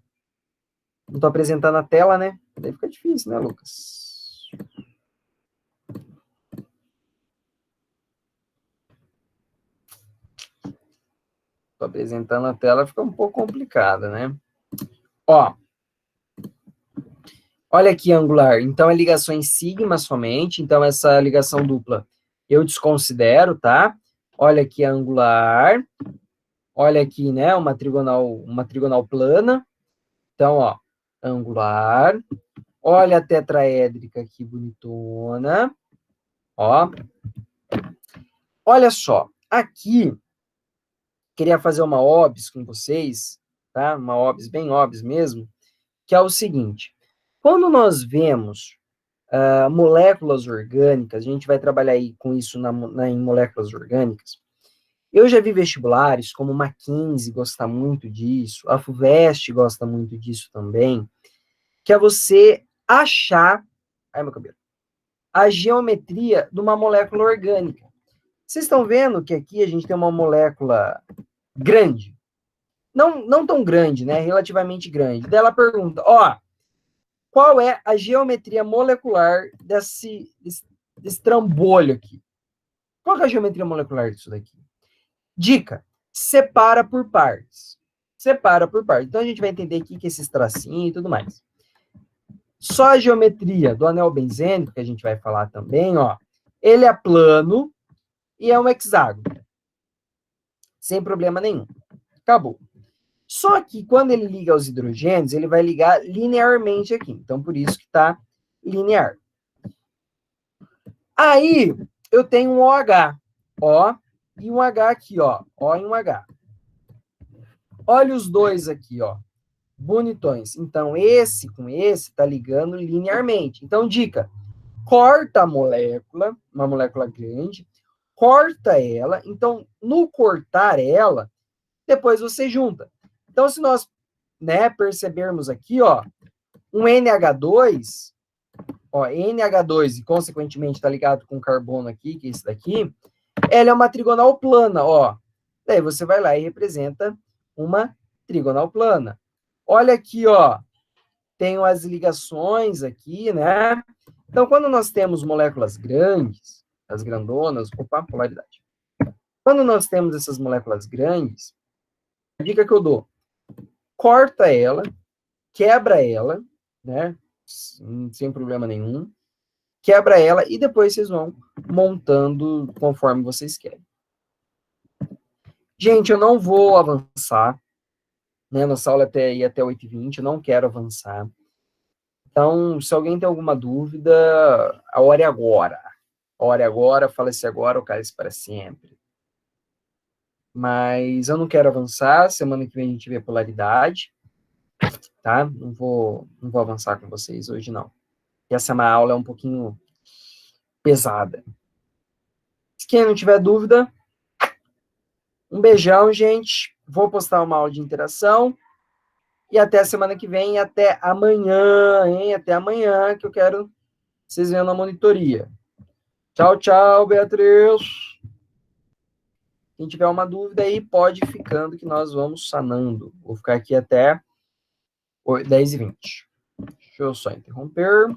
não tô apresentando a tela, né? Daí fica difícil, né, Lucas? Tô apresentando a tela, fica um pouco complicada, né? Ó, olha aqui angular. Então, é ligação em sigma somente. Então, essa ligação dupla eu desconsidero, tá? Olha aqui a angular. Olha aqui, né? Uma trigonal plana. Então, ó, angular. Olha a tetraédrica aqui, bonitona. Ó. Olha só. Aqui, queria fazer uma OBS com vocês, tá? Uma OBS, bem OBS mesmo, que é o seguinte. Quando nós vemos moléculas orgânicas, a gente vai trabalhar aí com isso em moléculas orgânicas. Eu já vi vestibulares, como o Mackenzie gosta muito disso, a FUVEST gosta muito disso também, que é você achar, ai meu cabelo, a geometria de uma molécula orgânica. Vocês estão vendo que aqui a gente tem uma molécula grande, não tão grande, né, relativamente grande. Daí ela pergunta, ó, qual é a geometria molecular desse trambolho aqui? Qual é a geometria molecular disso daqui? Dica, separa por partes. Separa por partes. Então, a gente vai entender aqui que esses tracinhos e tudo mais. Só a geometria do anel benzênico, que a gente vai falar também, ó, ele é plano e é um hexágono. Sem problema nenhum. Acabou. Só que quando ele liga aos hidrogênios, ele vai ligar linearmente aqui. Então, por isso que está linear. Aí, eu tenho um OH. Ó, e um H aqui, ó. O e um H. Olha os dois aqui, ó. Bonitões. Então, esse com esse está ligando linearmente. Então, dica, corta a molécula, uma molécula grande, corta ela. Então, no cortar ela, depois você junta. Então, se nós, né, percebermos aqui, ó, um NH2, ó, NH2, e consequentemente está ligado com carbono aqui, que é esse daqui, ela é uma trigonal plana, ó. Daí você vai lá e representa uma trigonal plana. Olha aqui, ó, tenho as ligações aqui, né? Então, quando nós temos moléculas grandes, as grandonas, opa, polaridade. Quando nós temos essas moléculas grandes, a dica que eu dou, corta ela, quebra ela, né? Sem problema nenhum. Quebra ela e depois vocês vão montando conforme vocês querem. Gente, eu não vou avançar, né? Nossa aula ia até 8h20, eu não quero avançar. Então, se alguém tem alguma dúvida, a hora é agora. A hora é agora, fala-se agora, o cálice para sempre. Mas eu não quero avançar. Semana que vem a gente vê a polaridade, tá? Não vou avançar com vocês hoje, não. E essa é uma aula um pouquinho pesada. Se quem não tiver dúvida, um beijão, gente. Vou postar uma aula de interação. E até a semana que vem, até amanhã, hein? Até amanhã, que eu quero vocês vendo na monitoria. Tchau, tchau, Beatriz. Quem tiver uma dúvida aí, pode ir ficando que nós vamos sanando. Vou ficar aqui até 10h20. Deixa eu só interromper.